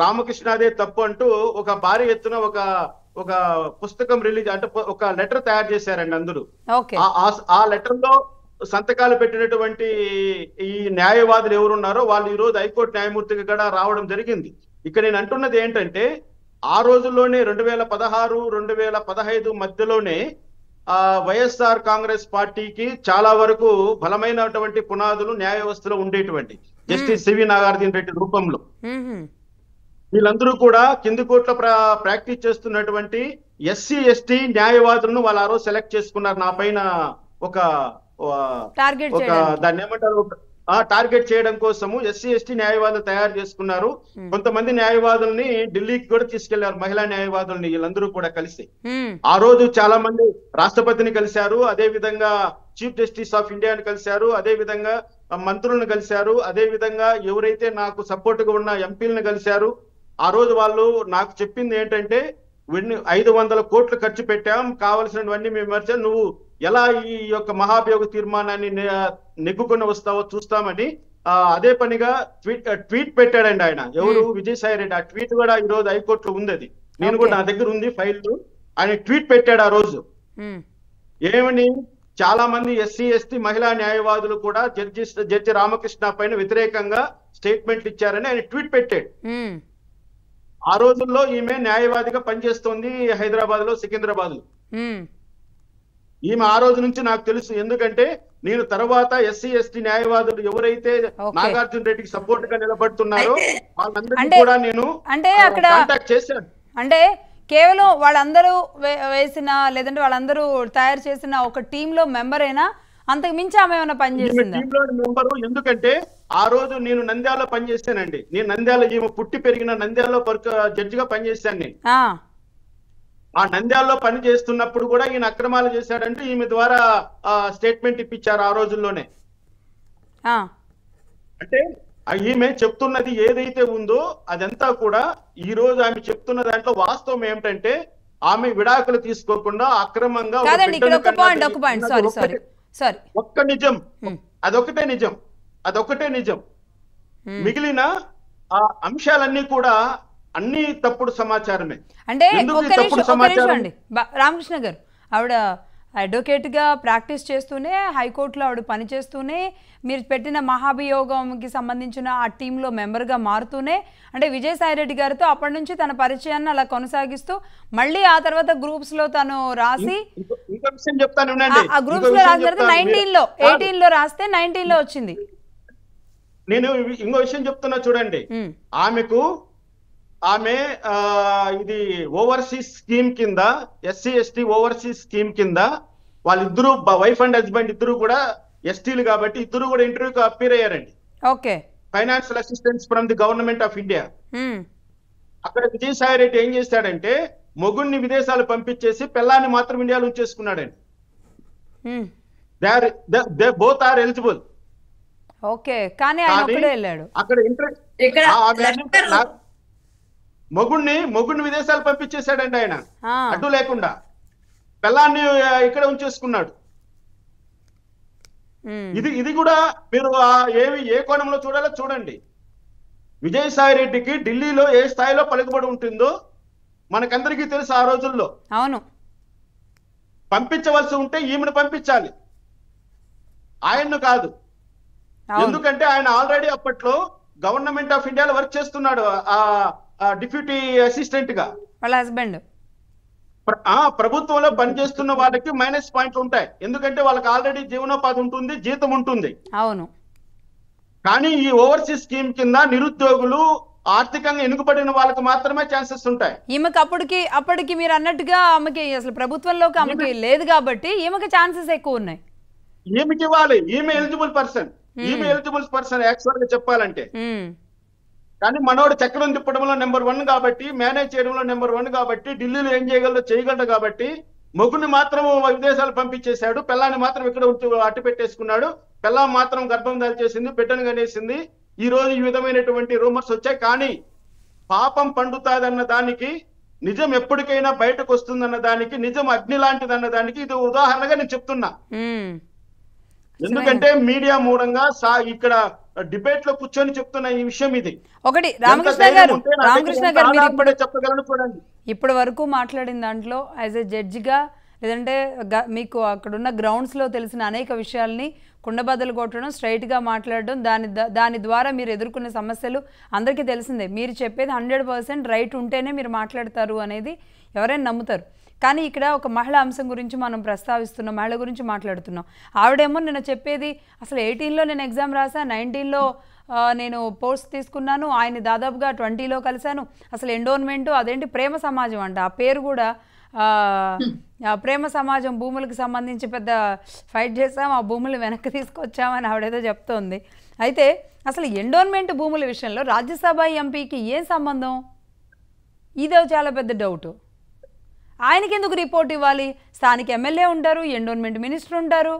రామకృష్ణదే తప్పు అంటూ ఒక భారీ ఎత్తున ఒక పుస్తకం రిలీజ్ అంటే ఒక లెటర్ తయారు చేశారండి అందరూ. ఆ లెటర్ లో సంతకాలు పెట్టినటువంటి ఈ న్యాయవాదులు ఎవరున్నారో వాళ్ళు ఈ రోజు హైకోర్టు న్యాయమూర్తిగా కూడా రావడం జరిగింది. ఇక్కడ నేను అంటున్నది ఏంటంటే ఆ రోజుల్లోనే 2016, 2015 మధ్యలోనే వైఎస్ఆర్ కాంగ్రెస్ పార్టీకి చాలా వరకు బలమైనటువంటి పునాదులు న్యాయ వ్యవస్థలో ఉండేటువంటి జస్టిస్ సివి నాగార్జున రెడ్డి రూపంలో వీళ్ళందరూ కూడా కింది కోర్టులో ప్రాక్టీస్ చేస్తున్నటువంటి ఎస్సీ ఎస్టీ న్యాయవాదులను వాళ్ళు ఆ రోజు సెలెక్ట్ చేసుకున్నారు. నా పైన దాన్ని ఏమంటారు టార్గెట్ చేయడం కోసము ఎస్సీ ఎస్టీ న్యాయవాదులు తయారు చేసుకున్నారు. కొంతమంది న్యాయవాదుల్ని ఢిల్లీకి కూడా తీసుకెళ్లారు, మహిళా న్యాయవాదుల్ని, వీళ్ళందరూ కూడా కలిసి. ఆ రోజు చాలా మంది రాష్ట్రపతిని కలిశారు, అదే విధంగా చీఫ్ జస్టిస్ ఆఫ్ ఇండియాని కలిశారు, అదే విధంగా మంత్రులను కలిశారు, అదే విధంగా ఎవరైతే నాకు సపోర్ట్ గా ఉన్న ఎంపీలను కలిశారు. ఆ రోజు వాళ్ళు నాకు చెప్పింది ఏంటంటే 500 కోట్లు ఖర్చు పెట్టాం, కావలసినవన్నీ మేము మర్చాం, నువ్వు ఎలా ఈ యొక్క మహాభియోగ తీర్మానాన్ని నెగ్గుకొని వస్తావో చూస్తామని అదే పనిగా ట్వీట్ పెట్టాడండి ఆయన, ఎవరు విజయసాయి రెడ్డి. ఆ ట్వీట్ కూడా ఈ రోజు హైకోర్టులో ఉంది, అది నేను కూడా నా దగ్గర ఉంది ఫైల్. ఆయన ట్వీట్ పెట్టాడు ఆ రోజు ఏమని, చాలా మంది ఎస్సీ ఎస్టీ మహిళా న్యాయవాదులు కూడా జడ్జి రామకృష్ణ పైన వ్యతిరేకంగా స్టేట్మెంట్లు ఇచ్చారని ఆయన ట్వీట్ పెట్టాడు. ఆ రోజుల్లో ఈమె న్యాయవాదిగా పనిచేస్తోంది హైదరాబాద్ లో, సికింద్రాబాద్ లో. ఈమె ఆ రోజు నుంచి నాకు తెలుసు, ఎందుకంటే నేను తర్వాత ఎస్సీ ఎస్టీ న్యాయవాదులు ఎవరైతే నాగార్జున రెడ్డికి సపోర్ట్ గా నిలబడుతున్నారో వాళ్ళందరినీ కూడా నేను కాంటాక్ట్ చేశాను. అంటే కేవలం వాళ్ళందరూ వేసిన లేదంటే వాళ్ళందరూ తయారు చేసిన ఒక టీమ్ లో మెంబర్ అయినా అంతకు మించి ఆమె ఏమైనా పనిచేసిందా? టీమ్ లో మెంబరు, ఎందుకంటే ఆ రోజు నేను నంద్యాలలో పనిచేశానండి. నేను నంద్యాల, ఈమె పుట్టి పెరిగిన నంద్యాలలో జడ్జిగా పనిచేశాను నేను. ఆ నంద్యాలలో పని చేస్తున్నప్పుడు కూడా ఈయన అక్రమాలు చేశాడంటే ఈమె ద్వారా స్టేట్మెంట్ ఇప్పించారు ఆ రోజుల్లోనే. అంటే ఈమె చెప్తున్నది ఏదైతే ఉందో అదంతా కూడా ఈ రోజు ఆమె చెప్తున్న దాంట్లో వాస్తవం ఏమిటంటే ఆమె విడాకులు తీసుకోకుండా అక్రమంగా ఒక్క నిజం, అదొకటే నిజం, మిగిలిన ఆ అంశాలన్నీ కూడా అన్ని తప్పుడు సమాచారమే. అంటే అండి రామకృష్ణ గారు, ఆవిడ అడ్వకేట్ గా ప్రాక్టీస్ చేస్తూనే హైకోర్టులో ఆవిడ పనిచేస్తూనే మీరు పెట్టిన మహాభియోగంకి సంబంధించిన ఆ టీంలో మెంబర్గా మారుతూనే అంటే విజయసాయి రెడ్డి గారితో అప్పటి నుంచి తన పరిచయాన్ని అలా కొనసాగిస్తూ మళ్ళీ ఆ తర్వాత గ్రూప్స్ లో తను రాసి ఆ గ్రూప్స్ లో రాసిన తర్వాత 19లో 18లో రాస్తే 19లో వచ్చింది. నేను ఇంకో విషయం చెప్తున్నా చూడండి, ఆమె ఇది ఓవర్సీస్ స్కీమ్ కింద, ఎస్సీ ఎస్టీ ఓవర్సీస్ స్కీమ్ కింద వాళ్ళిద్దరూ వైఫ్ అండ్ హస్బెండ్ ఇద్దరు కూడా ఎస్టీలు కాబట్టి ఇద్దరు కూడా ఇంటర్వ్యూకి అపీర్ అయ్యారండి. Okay, financial assistance from the government of India. అక్కడ విజయసాయి రెడ్డి ఏం చేశాడంటే మొగుడిని విదేశాలు పంపించేసి పిల్లాన్ని మాత్రం ఇండియాలో ఉంచేసుకున్నాడండి. They both are eligible. Okay, కానీ ఆయన ఒక్కడే వెళ్ళాడు. అక్కడ ఇక్కడ లష్కర్ మొగుడిని విదేశాలు పంపించేశాడండి ఆయన, ఆ, అడ్డు లేకుండా. పిల్లాన్ని ఇక్కడ ఉంచేసుకున్నాడు. ఉమ్, ఇది కూడా మీరు ఏ కోణంలో చూడాలో చూడండి. విజయసాయి రెడ్డికి ఢిల్లీలో ఏ స్థాయిలో పలుకుబడి ఉంటుందో మనకందరికీ తెలుసు. ఆ రోజుల్లో అవును, పంపించవలసి ఉంటే ఈమెను పంపించాలి, ఆయన్ను కాదు. అవును, ఎందుకంటే ఆయన ఆల్రెడీ అప్పట్లో గవర్నమెంట్ ఆఫ్ ఇండియాలో వర్క్ చేస్తున్నాడు, డిప్యూటీ అసిస్టెంట్ గా. వాళ్ళ హస్బెండ్. ప్రభుత్వంలో పనిచేస్తున్న వాళ్ళకి మైనస్ పాయింట్లు ఉంటాయి, ఎందుకంటే వాళ్ళకి ఆల్రెడీ జీవనోపాధి ఉంటుంది, జీతం ఉంటుంది. అవును, కానీ ఈ ఓవర్సీస్ స్కీమ్ కింద నిరుద్యోగులు, ఆర్థికంగా వెనుకబడిన వాళ్ళకి మాత్రమే ఛాన్సెస్ ఉంటాయి. ఈమెకి అప్పటికి మీరు అన్నట్టుగా ఆమెకి అసలు ప్రభుత్వంలోకి ఆమెకి లేదు కాబట్టి ఈమెకి ఛాన్సెస్ ఎక్కువ ఉన్నాయి. ఈమెకి ఇవ్వాలి, ఈమె ఎలిజిబుల్ పర్సన్ యాక్చువల్ గా చెప్పాలంటే. ఉమ్, కానీ మనోడు చక్రం తిప్పడంలో నెంబర్ 1 కాబట్టి, మేనేజ్ చేయడంలో నెంబర్ 1 కాబట్టి, ఢిల్లీలో ఏం చేయగలడు కాబట్టి మొగుడిని మాత్రం విదేశాలు పంపించేశాడు, పిల్లాన్ని మాత్రం ఇక్కడ అట్టు పెట్టేసుకున్నాడు. పిల్లం మాత్రం గర్భం దాల్చేసింది, బిడ్డను కనేసింది. ఈ రోజు ఈ విధమైనటువంటి రూమర్స్ వచ్చాయి. కానీ పాపం పండుతాదన్న దానికి, నిజం ఎప్పటికైనా బయటకు వస్తుందన్న దానికి, నిజం అగ్ని లాంటిదన్న దానికి ఇది ఉదాహరణగా నేను చెప్తున్నా. ఎందుకంటే మీడియా మూలంగా ఇక్కడ డిబేట్ లో కూర్చొని చెప్తున్న ఈ విషయం ఇది. ఒకటి రామకృష్ణ గారు మీరు ఇప్పుడు చెప్పగలను చూడండి. ఇప్పటి వరకు మాట్లాడిన దాంట్లో యాజ్ ఎ జడ్జిగా, లేదంటే మీకు అక్కడున్న గ్రౌండ్స్లో తెలిసిన అనేక విషయాల్ని కుండబద్దలు కొట్టడం, స్ట్రైట్గా మాట్లాడడం, దాని ద్వారా మీరు ఎదుర్కొనే సమస్యలు అందరికీ తెలిసిందే. మీరు చెప్పేది 100% రైట్ ఉంటేనే మీరు మాట్లాడతారు అనేది ఎవరైనా నమ్ముతారు. కానీ ఇక్కడ ఒక మహిళ అంశం గురించి మనం ప్రస్తావిస్తున్నాం, మహిళ గురించి మాట్లాడుతున్నాం. ఆవిడేమో నేను చెప్పేది అసలు 18లో నేను ఎగ్జామ్ రాసా, 19లో నేను పోస్ట్ తీసుకున్నాను, ఆయన దాదాపుగా 20లో కలిశాను, అసలు ఎండోన్మెంటు అదేంటి ప్రేమ సమాజం అంట, ఆ పేరు కూడా ప్రేమ సమాజం భూములకు సంబంధించి పెద్ద ఫైట్ చేసాం, ఆ భూములు వెనక్కి తీసుకొచ్చామని ఆవిడేదో చెప్తోంది. అయితే అసలు ఎండోన్మెంట్ భూముల విషయంలో రాజ్యసభ ఎంపీకి ఏం సంబంధం? ఇదో చాలా పెద్ద డౌటు. ఆయనకి ఎందుకు రిపోర్ట్ ఇవ్వాలి? స్థానిక ఎమ్మెల్యే ఉంటారు, ఎండోన్మెంట్ మినిస్టర్ ఉంటారు.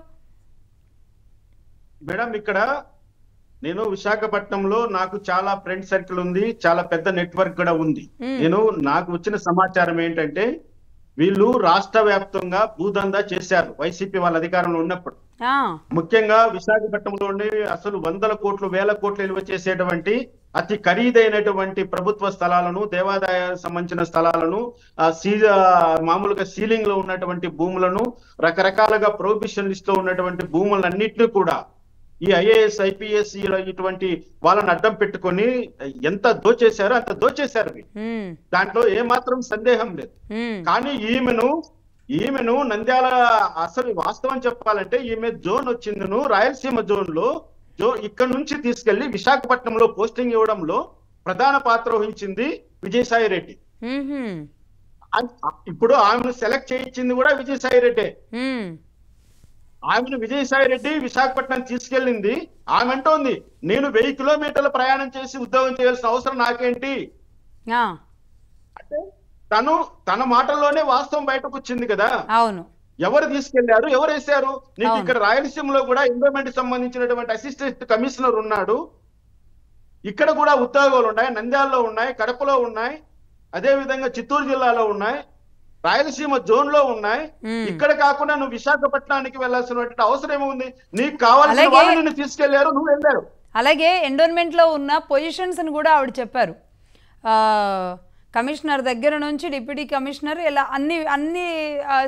మేడం ఇక్కడ నేను విశాఖపట్నంలో నాకు చాలా ఫ్రెండ్ సర్కిల్ ఉంది, చాలా పెద్ద నెట్వర్క్ కూడా ఉంది. నాకు వచ్చిన సమాచారం ఏంటంటే వీళ్ళు రాష్ట్ర వ్యాప్తంగా భూదందా చేశారు వైసీపీ వాళ్ళ అధికారంలో ఉన్నప్పుడు. ముఖ్యంగా విశాఖపట్నంలోనే అసలు 100 కోట్లు 1000 కోట్లు విలువ చేసేటువంటి అతి ఖరీదైనటువంటి ప్రభుత్వ స్థలాలను, దేవాదాయాలకు సంబంధించిన స్థలాలను, మామూలుగా సీలింగ్ లో ఉన్నటువంటి భూములను, రకరకాలుగా ప్రొహిబిషన్ లిస్ట్ లో ఉన్నటువంటి భూములన్నింటినీ కూడా ఈ ఐఏఎస్ ఐపీఎస్ ఇటువంటి వాళ్ళని అడ్డం పెట్టుకొని ఎంత దోచేశారో అంత దోచేశారు. దాంట్లో ఏమాత్రం సందేహం లేదు. కానీ ఈమెను నంద్యాల, అసలు వాస్తవం చెప్పాలంటే ఈమె జోన్ వచ్చిందను రాయలసీమ జోన్ లో ఇక్కడ నుంచి తీసుకెళ్లి విశాఖపట్నంలో పోస్టింగ్ ఇవ్వడంలో ప్రధాన పాత్ర వహించింది విజయసాయి రెడ్డి. ఇప్పుడు ఆమెను సెలెక్ట్ చేయించింది కూడా విజయసాయి రెడ్డి. ఆమెను విజయసాయి రెడ్డి విశాఖపట్నం తీసుకెళ్ళింది. ఆమె అంటోంది, నేను 1000 కిలోమీటర్ల ప్రయాణం చేసి ఉద్యోగం చేయాల్సిన అవసరం నాకేంటి అంటే తన మాటల్లోనే వాస్తవం బయటకు వచ్చింది కదా. అవును, ఎవరు తీసుకెళ్లారు, ఎవరు వేశారు? నీకు ఇక్కడ రాయలసీమలో కూడా ఎండోమెంట్ సంబంధించినటువంటి అసిస్టెంట్ కమిషనర్ ఉన్నాడు, ఇక్కడ కూడా ఉద్యోగాలు ఉన్నాయి, నంద్యాలలో ఉన్నాయి, కడపలో ఉన్నాయి, అదే విధంగా చిత్తూరు జిల్లాలో ఉన్నాయి, రాయలసీమ జోన్ లో ఉన్నాయి. ఇక్కడ కాకుండా నువ్వు విశాఖపట్నానికి వెళ్లాల్సినటువంటి అవసరం ఏముంది? నీకు కావాల్సిన వాళ్ళు నిన్ను తీసుకెళ్లారు, నువ్వు వెళ్ళారు. అలాగే ఎండోన్మెంట్ లో ఉన్న పొజిషన్స్ కూడా ఆవిడ చెప్పారు. కమిషనర్ దగ్గర నుంచి డిప్యూటీ కమిషనర్, ఇలా అన్ని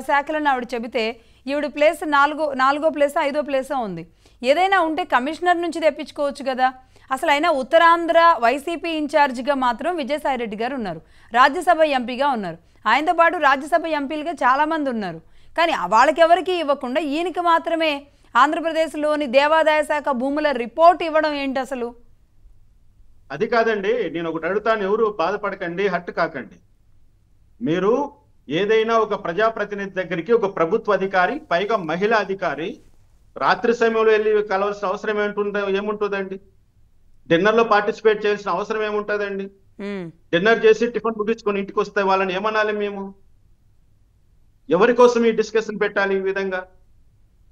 శాఖలను ఆవిడ చెబితే ఈవిడ ప్లేస్ 4వ ప్లేస్ 5వ ప్లేస్ ఉంది. ఏదైనా ఉంటే కమిషనర్ నుంచి తెప్పించుకోవచ్చు కదా. అసలు అయినా ఉత్తరాంధ్ర వైసీపీ ఇన్ఛార్జిగా మాత్రం విజయసాయి రెడ్డి గారు ఉన్నారు, రాజ్యసభ ఎంపీగా ఉన్నారు, ఆయనతో పాటు రాజ్యసభ ఎంపీలుగా చాలామంది ఉన్నారు. కానీ వాళ్ళకెవరికి ఇవ్వకుండా ఈయనకి మాత్రమే ఆంధ్రప్రదేశ్లోని దేవాదాయ శాఖ భూముల రిపోర్ట్ ఇవ్వడం ఏంటి అసలు? అది కాదండి, నేను ఒకటి అడుగుతాను, ఎవరు బాధపడకండి, హట్టు కాకండి. మీరు ఏదైనా ఒక ప్రజాప్రతినిధి దగ్గరికి ఒక ప్రభుత్వ అధికారి, పైగా మహిళా అధికారి రాత్రి సమయంలో వెళ్ళి కలవాల్సిన అవసరం ఏముంటుందండి? డిన్నర్ లో పార్టిసిపేట్ చేయాల్సిన అవసరం ఏముంటుందండి? డిన్నర్ చేసి టిఫిన్ ముగించుకొని ఇంటికి వస్తే వాళ్ళని ఏమనాలి మేము? ఎవరి కోసం ఈ డిస్కషన్ పెట్టాలి ఈ విధంగా?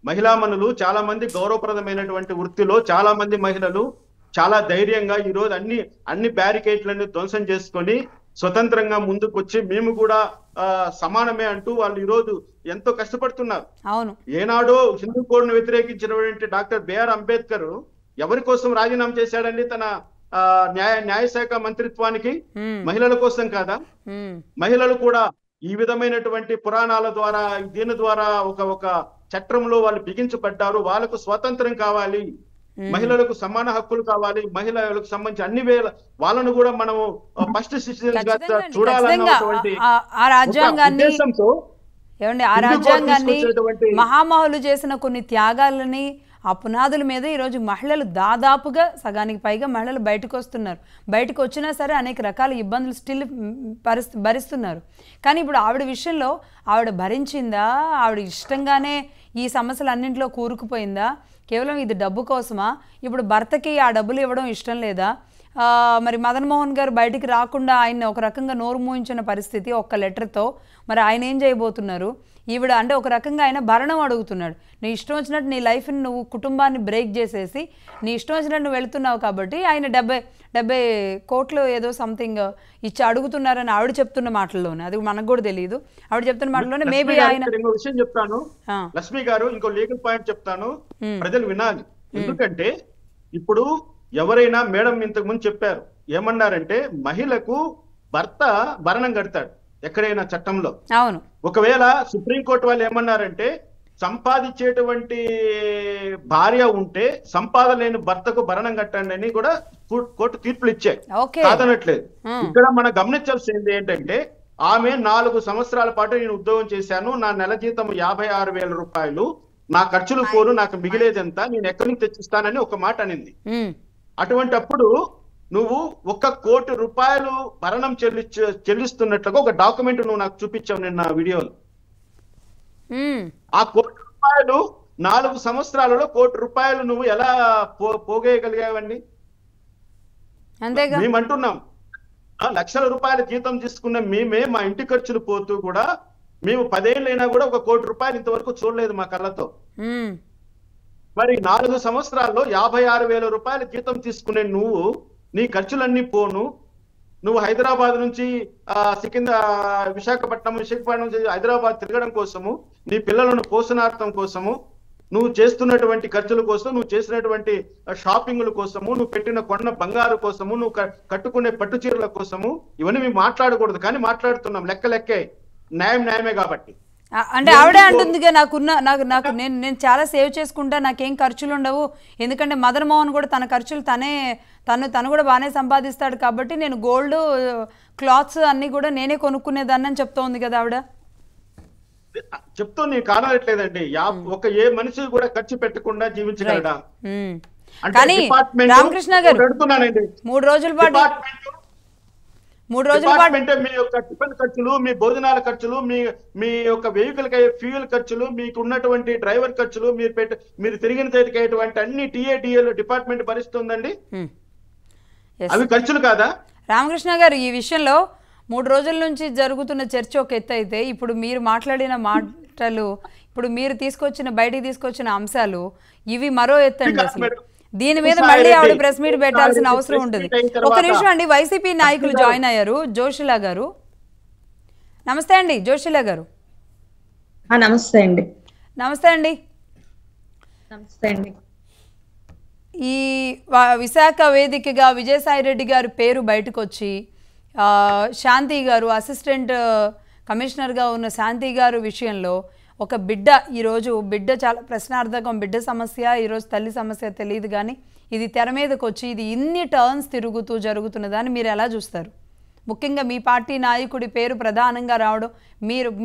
మహిళామణులు చాలా మంది గౌరవప్రదమైనటువంటి వృత్తిలో చాలా మంది మహిళలు చాలా ధైర్యంగా ఈ రోజు అన్ని బ్యారికేడ్లన్నీ ధ్వంసం చేసుకొని స్వతంత్రంగా ముందుకు వచ్చి మేము కూడా సమానమే అంటూ వాళ్ళు ఈ రోజు ఎంతో కష్టపడుతున్నారు. అవును, ఏనాడో హిందూ కోడ్ను వ్యతిరేకించినటువంటి డాక్టర్ బిఆర్ అంబేద్కర్ ఎవరి కోసం రాజీనామా చేశాడండి? తన న్యాయశాఖ మంత్రిత్వానికి. మహిళల కోసం కాదా? మహిళలు కూడా ఈ విధమైనటువంటి పురాణాల ద్వారా దీని ద్వారా ఒక చట్టంలో వాళ్ళు బిగించబడ్డారు. వాళ్ళకు స్వాతంత్రం కావాలి, మహిళలకు సమాన హక్కులు కావాలి, మహిళలకు సంబంధించి అన్ని వాళ్ళను కూడా మనము ఫస్ట్ సిటిజన్స్ గా చూడాలన్నటువంటి ఉద్దేశంతో ఏమండి ఆ రాజ్యాంగాన్ని మహామహులు చేసిన కొన్ని త్యాగాలని ఆ పునాదుల మీద ఈరోజు మహిళలు దాదాపుగా సగానికి పైగా మహిళలు బయటకు వస్తున్నారు. బయటకు వచ్చినా సరే అనేక రకాల ఇబ్బందులు స్టిల్ భరిస్తున్నారు. కానీ ఇప్పుడు ఆవిడ విషయంలో ఆవిడ భరించిందా? ఆవిడ ఇష్టంగానే ఈ సమస్యలు అన్నింటిలో కూరుకుపోయిందా? కేవలం ఇది డబ్బు కోసమా? ఇప్పుడు భర్తకి ఆ డబ్బులు ఇవ్వడం ఇష్టం లేదా? మరి మదన్ మోహన్ గారు బయటికి రాకుండా ఆయన్ని ఒక రకంగా నోరు మూయించిన పరిస్థితి ఒక్క లెటర్తో. మరి ఆయన ఏం చేయబోతున్నారు? ఈవిడ అంటే ఒక రకంగా ఆయన భరణం అడుగుతున్నాడు. నీ ఇష్టం వచ్చినట్టు నీ లైఫ్ని నువ్వు కుటుంబాన్ని బ్రేక్ చేసేసి నీ ఇష్టం వచ్చినట్టు నువ్వు వెళుతున్నావు కాబట్టి ఆయన 70 కోట్లు ఏదో సంథింగ్ ఇచ్చి అడుగుతున్నారని ఆవిడ చెప్తున్న మాటల్లోనే, అది మనకు కూడా తెలియదు. ఆవిడ చెప్తున్న మాటల్లోనే మేబీ ఆయన విషయం చెప్తాను. లక్ష్మి గారు ఇంకో లీగల్ పాయింట్ చెప్తాను, ప్రజలు వినాలి. ఎందుకంటే ఇప్పుడు ఎవరైనా మేడం ఇంతకు ముందు చెప్పారు, ఏమన్నారంటే మహిళకు భర్త భరణం కడతాడు ఎక్కడైనా చట్టంలో. అవును, ఒకవేళ సుప్రీంకోర్టు వాళ్ళు ఏమన్నారంటే సంపాదించేటువంటి భార్య ఉంటే సంపాదన లేని భర్తకు భరణం కట్టండి అని కూడా కోర్టు తీర్పులు ఇచ్చాయి, కాదనట్లేదు. ఇక్కడ మనం గమనించాల్సింది ఏంటంటే ఆమె 4 సంవత్సరాల పాటు నేను ఉద్యోగం చేశాను, నా నెల జీతం 56,000 రూపాయలు, నా ఖర్చులు పోను, నాకు మిగిలేదంతా, నేను ఎక్కడి నుంచి తెచ్చిస్తానని ఒక మాట అనింది. అటువంటప్పుడు నువ్వు 1 కోటి రూపాయలు భరణం చెల్లిస్తున్నట్లుగా ఒక డాక్యుమెంట్ నువ్వు నాకు చూపించావు నిన్న వీడియోలో. ఆ 1 కోటి రూపాయలు 4 సంవత్సరాలలో 1 కోటి రూపాయలు నువ్వు ఎలా పోగేయగలిగావండి? మేమంటున్నాం లక్షల రూపాయల జీతం తీసుకున్న మేమే మా ఇంటి ఖర్చులు పోతూ కూడా మేము 10 ఏళ్ళైనా కూడా 1 కోటి రూపాయలు ఇంతవరకు చూడలేదు మా కళ్ళతో. మరి 4 సంవత్సరాల్లో 56,000 రూపాయల జీతం తీసుకునే నువ్వు నీ ఖర్చులన్నీ పోను, నువ్వు హైదరాబాద్ నుంచి విశాఖపట్నం నుంచి హైదరాబాద్ తిరగడం కోసము, నీ పిల్లలను పోషణార్థం కోసము, నువ్వు చేస్తున్నటువంటి ఖర్చుల కోసం, నువ్వు చేసినటువంటి షాపింగ్ల కోసము, నువ్వు కొన్న బంగారు కోసము, నువ్వు కట్టుకునే పట్టు చీరల కోసము, ఇవన్నీ మేము మాట్లాడకూడదు కానీ మాట్లాడుతున్నాం. లెక్కే న్యాయమే కాబట్టి. అంటే ఆవిడే అంటుందిగా నాకు నేను చాలా సేవ్ చేసుకుంటా, నాకేం ఖర్చులు ఉండవు, ఎందుకంటే మదన్ మోహన్ కూడా తన ఖర్చులు తను కూడా బాగానే సంపాదిస్తాడు కాబట్టి నేను గోల్డ్ క్లాత్స్ అన్ని కూడా నేనే కొనుక్కునేదాన్ని అని చెప్తోంది కదా ఆవిడ. చెప్తూ నేను కానట్లేదండి, ఏ మనిషి కూడా ఖర్చు పెట్టకుండా జీవించగలడా? కానీ రామకృష్ణ గారు 3 రోజుల పాటు అంటే మీ యొక్క టిఫిన్ ఖర్చులు, మీ భోజనాల ఖర్చులు, మీ యొక్క వెహికల్ ఫ్యూయల్ ఖర్చులు, మీకు ఉన్నటువంటి డ్రైవర్ ఖర్చులు, మీరు తిరిగిన తేటికేటువంటి అన్ని టీఏడిఏలు డిపార్ట్మెంట్ భరిస్తుందండి. అవి ఖర్చులు కాదా? రామకృష్ణ గారు ఈ విషయంలో 3 రోజుల నుంచి జరుగుతున్న చర్చ ఒక ఎత్తు అయితే, ఇప్పుడు మీరు మాట్లాడిన మాటలు, ఇప్పుడు మీరు బయటికి తీసుకొచ్చిన అంశాలు ఇవి మరో ఎత్తు అండి. అసలు దీని మీద మళ్ళీ ఆవిడ ప్రెస్ మీట్ పెట్టాల్సిన అవసరం ఉంటుంది. ఒక నిమిషం అండి, వైసీపీ నాయకులు జాయిన్ అయ్యారు. జోషిలా గారు, నమస్తే అండి. జోషిలా గారు నమస్తే అండి. నమస్తే అండి. నమస్తే అండి. ఈ విశాఖ వేదికగా విజయసాయి రెడ్డి గారి పేరు బయటకు వచ్చి శాంతి గారు అసిస్టెంట్ కమిషనర్గా ఉన్న శాంతి గారు విషయంలో ఒక ఈరోజు బిడ్డ చాలా ప్రశ్నార్థకం, బిడ్డ సమస్య, ఈరోజు తల్లి సమస్య తెలియదు కానీ ఇది తెర మీదకి వచ్చి ఇది ఇన్ని టర్న్స్ తిరుగుతూ జరుగుతున్నదాన్ని మీరు ఎలా చూస్తారు? ముఖ్యంగా మీ పార్టీ నాయకుడి పేరు ప్రధానంగా రావడం,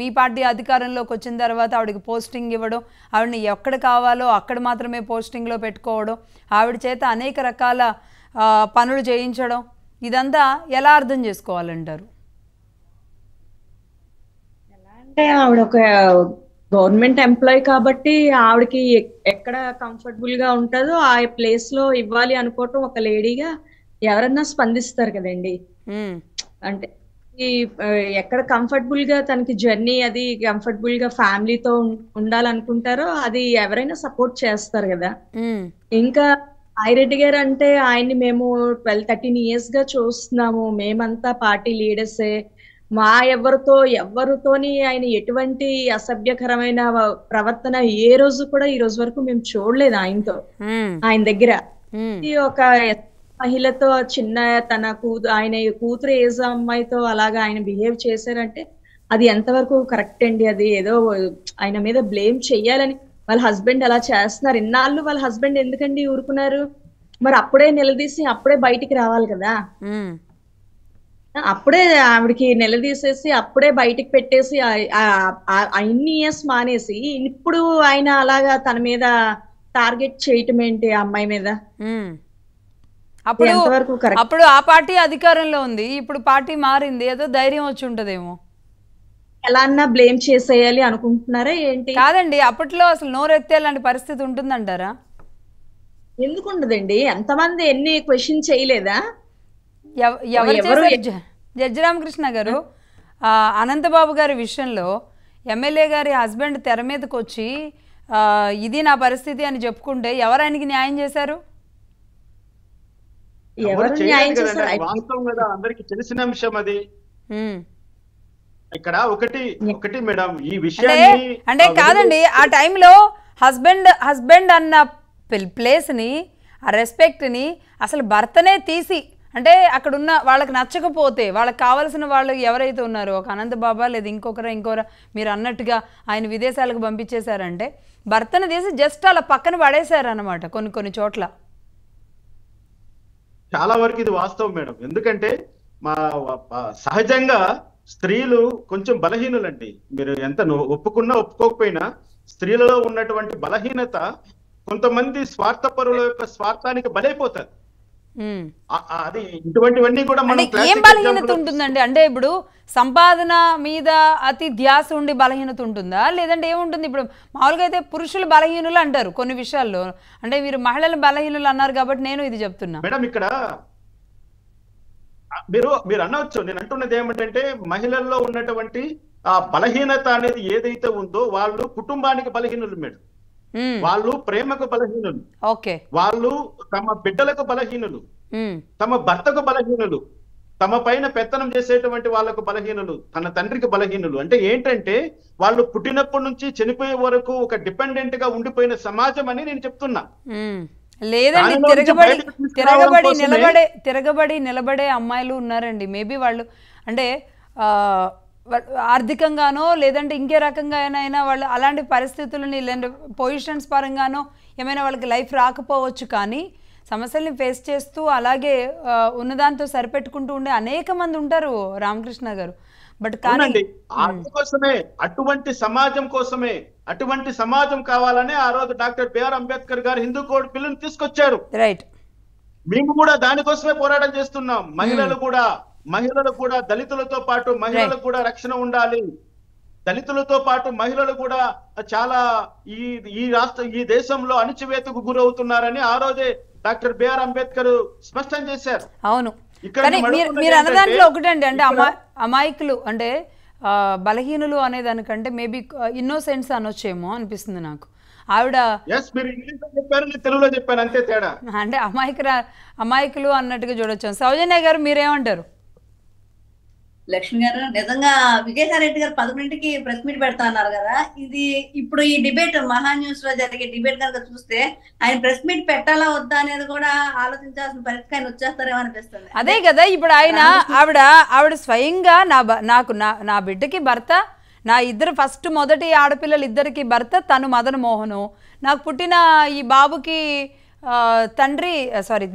మీ పార్టీ అధికారంలోకి వచ్చిన తర్వాత ఆవిడకి పోస్టింగ్ ఇవ్వడం, ఆవిడని ఎక్కడ కావాలో అక్కడ మాత్రమే పోస్టింగ్లో పెట్టుకోవడం, ఆవిడ చేత అనేక రకాల పనులు చేయించడం, ఇదంతా ఎలా అర్థం చేసుకోవాలంటారు? ఎలా అంటే ఆవిడ ఒక గవర్నమెంట్ ఎంప్లాయీ కాబట్టి ఆవిడకి ఎక్కడ కంఫర్టబుల్ గా ఉంటుందో ఆ ప్లేస్ లో ఇవ్వాలి అనుకోవటం ఒక లేడీగా ఎవరన్నా స్పందిస్తారు కదండి. అంటే ఈ ఎక్కడ కంఫర్టబుల్ గా తనకి జర్నీ అది కంఫర్టబుల్ గా ఫ్యామిలీతో ఉండాలనుకుంటారో అది ఎవరైనా సపోర్ట్ చేస్తారు కదా. ఇంకా సాయిరెడ్డి గారు అంటే ఆయన్ని మేము 12-13 years గా చూస్తున్నాము. మేమంతా పార్టీ లీడర్సే. మా ఎవరితోని ఆయన ఎటువంటి అసభ్యకరమైన ప్రవర్తన ఏ రోజు కూడా ఈ రోజు వరకు మేము చూడలేదు ఆయనతో. ఆయన దగ్గర ఒక మహిళతో చిన్న తన ఆయన కూతురు ఏజ్ అమ్మాయితో అలాగా ఆయన బిహేవ్ చేశారంటే అది ఎంతవరకు కరెక్ట్ అండి? అది ఏదో ఆయన మీద బ్లేమ్ చెయ్యాలని వాళ్ళ హస్బెండ్ అలా చేస్తున్నారు. ఇన్నాళ్ళు వాళ్ళ హస్బెండ్ ఎందుకండి ఊరుకున్నారు? మరి అప్పుడే నిలదీసి అప్పుడే బయటికి రావాలి కదా. అప్పుడే ఆవిడకి నిలదీసేసి అప్పుడే బయటికి పెట్టేసి ఇన్ని ఇయర్స్ మానేసి ఇప్పుడు ఆయన అలాగా తన మీద టార్గెట్ చేయటం ఏంటి ఆ అమ్మాయి మీద? అప్పుడు ఆ పార్టీ అధికారంలో ఉంది, ఇప్పుడు పార్టీ మారింది, ఏదో ధైర్యం వచ్చి ఉంటదేమో. ఎలా అన్నా బ్లేమ్ చేసేయాలి అనుకుంటున్నారా ఏంటి? కాదండి, అప్పట్లో అసలు నోరెత్తే లాంటి పరిస్థితి ఉంటుందంటారా? ఎందుకు ఉండదండి? ఎంతమంది ఎన్ని క్వశ్చన్ చేయలేదా? జడ్జి రామకృష్ణ గారు అనంతబాబు గారి విషయంలో ఎమ్మెల్యే గారి హస్బెండ్ తెర మీదకి వచ్చి ఇది నా పరిస్థితి అని చెప్పుకుంటే ఎవరు ఆయనకి న్యాయం చేశారు? అందరికి తెలిసిన అంశం అది. ఇక్కడ ఒకటి మేడం ఈ విషయాన్ని అంటే కాదండి, ఆ టైంలో హస్బెండ్ అన్న ప్లేస్ ని ఆ రెస్పెక్ట్ ని అసలు భర్తనే తీసి, అంటే అక్కడ ఉన్న వాళ్ళకి నచ్చకపోతే వాళ్ళకి కావాల్సిన వాళ్ళు ఎవరైతే ఉన్నారో ఒక అనంతబాబా లేదా ఇంకొకరా మీరు అన్నట్టుగా ఆయన విదేశాలకు పంపించేశారంటే భర్తను తీసి జస్ట్ అలా పక్కన పడేశారు అన్నమాట కొన్ని చోట్ల. చాలా వరకు ఇది వాస్తవం మేడం. ఎందుకంటే మా సహజంగా స్త్రీలు కొంచెం బలహీనులండి. మీరు ఎంత ఒప్పుకున్నా ఒప్పుకోకపోయినా స్త్రీలలో ఉన్నటువంటి బలహీనత కొంతమంది స్వార్థపరుల యొక్క స్వార్థానికి బలైపోతారు. అది ఇటువంటివన్నీ కూడా ఏం బలహీనత ఉంటుందండి? అంటే ఇప్పుడు సంపాదన మీద అతి ధ్యాస ఉండి బలహీనత ఉంటుందా, లేదంటే ఏముంటుంది? ఇప్పుడు మామూలుగా అయితే పురుషులు బలహీనులు అంటారు కొన్ని విషయాల్లో, అంటే మీరు మహిళలు బలహీనులు అన్నారు కాబట్టి నేను ఇది చెప్తున్నా. మేడం ఇక్కడ మీరు అనవచ్చు, నేను అంటున్నది ఏమిటంటే మహిళల్లో ఉన్నటువంటి ఆ బలహీనత అనేది ఏదైతే ఉందో వాళ్ళు కుటుంబానికి బలహీనులు మేడం. వాళ్ళు ప్రేమకు బలహీనులు, వాళ్ళు తమ బిడ్డలకు బలహీనులు, తమ భర్తకు బలహీనులు, తమ పైన పెత్తనం చేసేటువంటి వాళ్ళకు బలహీనులు, తన తండ్రికి బలహీనులు. అంటే ఏంటంటే వాళ్ళు పుట్టినప్పటి నుంచి చనిపోయే వరకు ఒక డిపెండెంట్ గా ఉండిపోయిన సమాజం అని నేను చెప్తున్నా. లేదండి, తిరగబడి నిలబడే అమ్మాయిలు ఉన్నారండి. మేబీ వాళ్ళు అంటే ఆర్థికంగానో లేదంటే ఇంకే రకంగా అయినా వాళ్ళు అలాంటి పరిస్థితులని లేదంటే పొజిషన్స్ పరంగానో ఏమైనా వాళ్ళకి లైఫ్ రాకపోవచ్చు, కానీ సమస్యల్ని ఫేస్ చేస్తూ అలాగే ఉన్నదాంతో సరిపెట్టుకుంటూ ఉండే అనేక మంది ఉంటారు రామకృష్ణ గారు. బట్ కానీ అందుకోసమే అటువంటి సమాజం కావాలనే ఆ రోజు డాక్టర్ బిఆర్ అంబేద్కర్ గారు హిందూ కోడ్ బిల్లును తీసుకొచ్చారు. రైట్, మేము కూడా దానికోసమే పోరాటం చేస్తున్నాం. మహిళలు కూడా దళితులతో పాటు మహిళలకు కూడా రక్షణ ఉండాలి. దళితులతో పాటు మహిళలు కూడా చాలా ఈ దేశంలో అణచివేతకు గురవుతున్నారని ఆ రోజే డాక్టర్ బిఆర్ అంబేద్కర్ స్పష్టం చేశారు. అవును, కానీ మీరు అన్నదాంట్లో ఒకటండి, అంటే అమాయకులు అంటే బలహీనులు అనేదానికంటే మేబీ ఇన్నోసెంట్స్ అనొచ్చేమో అనిపిస్తుంది నాకు. ఆవిడ తెలుగులో చెప్పాను అంతే తేడా, అంటే అమాయకులు అన్నట్టుగా చూడొచ్చు. సౌజన్య గారు మీరేమంటారు? లక్ష్మి గారు, నిజంగా విజయసాయిరెడ్డి గారు 11కి ప్రెస్ మీట్ పెడతా అన్నారు కదా, ఇది ఇప్పుడు ఈ డిబేట్ మహా న్యూస్ లో జరిగే డిబేట్ కనుక చూస్తే ఆయన ప్రెస్ మీట్ పెట్టాలా వద్దా అనేది కూడా ఆలోచించాల్సిన పరిస్థితి ఆయన వచ్చేస్తారేమో అనిపిస్తుంది. అదే కదా, ఇప్పుడు ఆవిడ స్వయంగా నా బిడ్డకి భర్త, నా మొదటి ఆడపిల్లలు ఇద్దరికి భర్త తను మదన్ మోహను, నాకు పుట్టిన ఈ బాబుకి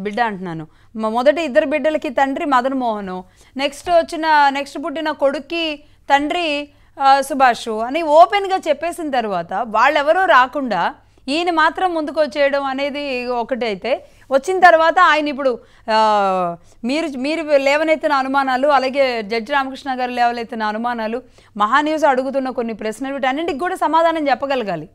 బిడ్డ అంటున్నాను, మొదటి ఇద్దరు బిడ్డలకి తండ్రి మదన్ మోహను, నెక్స్ట్ పుట్టిన కొడుక్కి తండ్రి సుభాష్ అని ఓపెన్గా చెప్పేసిన తర్వాత వాళ్ళెవరూ రాకుండా ఈయన మాత్రం ముందుకు వచ్చేయడం అనేది ఒకటైతే, వచ్చిన తర్వాత ఆయన ఇప్పుడు మీరు లేవనెత్తిన అనుమానాలు, అలాగే జడ్జి రామకృష్ణ గారు లేవనెత్తిన అనుమానాలు, మహాన్యూస్ అడుగుతున్న కొన్ని ప్రశ్నలు, వీటన్నింటికి కూడా సమాధానం చెప్పగలగాలి.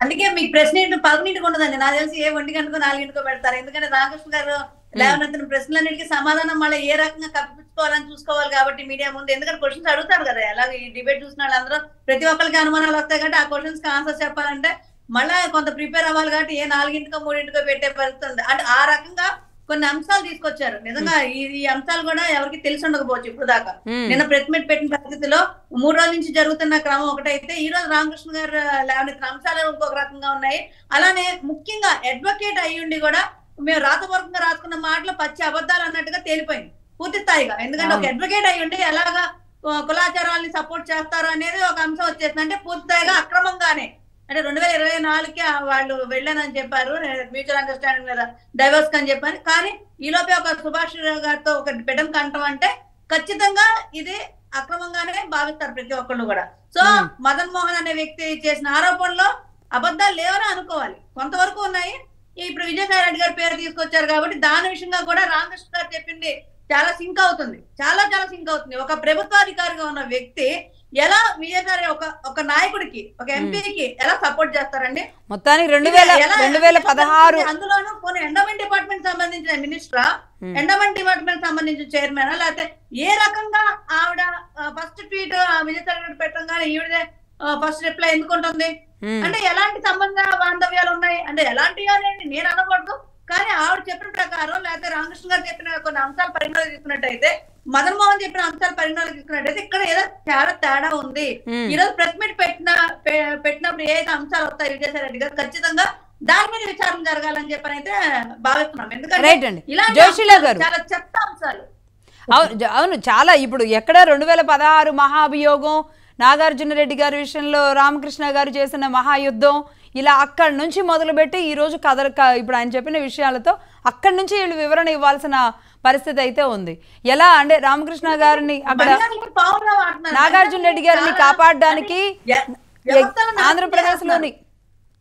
అందుకే మీకు ప్రశ్న 10 ఉండదండి, నాకు తెలిసి 1 గంటకో 4 గంటకో పెడతారు. ఎందుకంటే రామకృష్ణ గారు లేవనెత్తిన ప్రశ్నలన్నిటికీ సమాధానం మళ్ళీ ఏ రకంగా కప్పించుకోవాలని చూసుకోవాలి కాబట్టి మీడియా ముందు, ఎందుకంటే క్వశ్చన్స్ అడుగుతారు కదా, అలాగే ఈ డిబేట్ చూసిన వాళ్ళందరూ ప్రతి ఒక్కరికి అనుమానాలు వస్తాయి కాబట్టి ఆ క్వశ్చన్స్ కి ఆన్సర్ చెప్పాలంటే మళ్ళీ కొంత ప్రిపేర్ అవ్వాలి కాబట్టి ఏ 4 3 పెట్టే పరిస్థితి ఉంది. అంటే ఆ రకంగా కొన్ని అంశాలు తీసుకొచ్చారు. నిజంగా ఈ అంశాలు కూడా ఎవరికి తెలిసి ఉండకపోవచ్చు ఇప్పుడు దాకా. నిన్న ప్రెస్ మీట్ పెట్టిన పరిస్థితిలో 3 రోజుల నుంచి జరుగుతున్న క్రమం ఒకటైతే ఈ రోజు రామకృష్ణ గారు లేవనెత్తిన అంశాలు ఇంకొక రకంగా ఉన్నాయి. అలానే ముఖ్యంగా అడ్వకేట్ అయ్యుండి కూడా మేము రాతపూర్వకంగా రాసుకున్న మాటలు పచ్చి అబద్ధాలు అన్నట్టుగా తేలిపోయింది పూర్తి స్థాయిగా. ఎందుకంటే ఒక అడ్వకేట్ అయ్యుండి ఎలాగా కులాచారాలని సపోర్ట్ చేస్తారు అనేది ఒక అంశం వచ్చేసింది. అంటే పూర్తి స్థాయిగా అక్రమంగానే, అంటే 2024కి వాళ్ళు వెళ్ళానని చెప్పారు, మ్యూచువల్ అండర్స్టాండింగ్ మీద డైవర్స్ అని చెప్పారు. కానీ ఈ లోపే ఒక సుభాష్ గారితో ఒక బిడ్డను కంటం అంటే ఖచ్చితంగా ఇది అక్రమంగానే భావిస్తారు ప్రతి ఒక్కళ్ళు కూడా. సో మదన్ మోహన్ అనే వ్యక్తి చేసిన ఆరోపణలో అబద్ధాలు లేవని అనుకోవాలి, కొంతవరకు ఉన్నాయి. ఇప్పుడు విజయసాయి రెడ్డి గారి పేరు తీసుకొచ్చారు కాబట్టి దాని విషయంగా కూడా రామకృష్ణ గారు చెప్పింది చాలా సింక్ అవుతుంది, చాలా సింక్ అవుతుంది. ఒక ప్రభుత్వాధికారిగా ఉన్న వ్యక్తి ఎలా విజయసాయి ఒక నాయకుడికి, ఒక ఎంపీకి ఎలా సపోర్ట్ చేస్తారండి? మొత్తానికి 2016 అందులోనూ కొన్ని ఎండోమెంట్ డిపార్ట్మెంట్ సంబంధించిన మినిస్టరా, ఎండోమెంట్ డిపార్ట్మెంట్ సంబంధించిన చైర్మన్, లేకపోతే ఏ రకంగా ఆవిడ ఫస్ట్ ట్వీట్ విజయసాయి రెడ్డి పెట్టంగానే ఈవిడే ఫస్ట్ రిప్లై ఎందుకుంటుంది? అంటే ఎలాంటి సంబంధ బాంధవ్యాలు ఉన్నాయి అంటే ఎలాంటివి అనేది నేను అనకూడదు, కానీ ఆవిడ చెప్పిన ప్రకారం లేకపోతే రామకృష్ణ గారు చెప్పిన కొన్ని అంశాలు పరిగణలోకి తీసుకున్నట్టయితే, మదన్ మోహన్ చెప్పిన అంశాలు పరిగణలోకి తీసుకున్నట్టయితే ఇక్కడ ఏదో చాలా తేడా ఉంది. ఈ రోజు ప్రెస్ మీట్ పెట్టినప్పుడు ఏదైతే అంశాలు వస్తాయి విజయసాయి రెడ్డి గారు ఖచ్చితంగా దాని మీద విచారణ జరగాలని చెప్పని అయితే భావిస్తున్నాం. ఎందుకంటే ఇలాంటి చాలా చెత్త అంశాలు. అవును, చాలా. ఇప్పుడు ఎక్కడ 2016 మహాభియోగం, నాగార్జున రెడ్డి గారి విషయంలో రామకృష్ణ గారు చేసిన మహాయుద్ధం, ఇలా అక్కడి నుంచి మొదలుపెట్టి ఈరోజు ఇప్పుడు ఆయన చెప్పిన విషయాలతో అక్కడి నుంచి వీళ్ళు వివరణ ఇవ్వాల్సిన పరిస్థితి అయితే ఉంది. ఎలా అంటే రామకృష్ణ గారిని అక్కడ నాగార్జున రెడ్డి గారిని కాపాడడానికి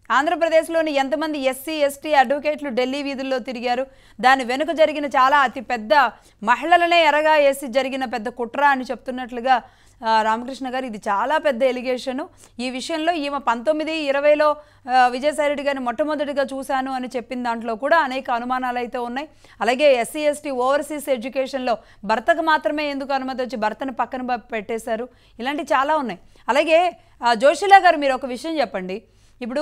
ఆంధ్రప్రదేశ్లోని ఎంతమంది ఎస్సీ ఎస్టీ అడ్వకేట్లు ఢిల్లీ వీధుల్లో తిరిగారు, దాని వెనుక జరిగిన చాలా అతి పెద్ద మహిళలనే ఎరగా వేసి జరిగిన పెద్ద కుట్ర అని చెప్తున్నట్లుగా రామకృష్ణ గారు ఇది చాలా పెద్ద ఎలిగేషను. ఈ విషయంలో ఈమె 1920లో విజయసాయి రెడ్డి గారిని మొట్టమొదటిగా చూశాను అని చెప్పిన దాంట్లో కూడా అనేక అనుమానాలు అయితే ఉన్నాయి. అలాగే ఎస్సీ ఎస్టీ ఓవర్సీస్ ఎడ్యుకేషన్లో భర్తకు మాత్రమే ఎందుకు అనుమతి వచ్చి భర్తను పక్కన పెట్టేశారు, ఇలాంటివి చాలా ఉన్నాయి. అలాగే జోషిలా గారు మీరు ఒక విషయం చెప్పండి. ఇప్పుడు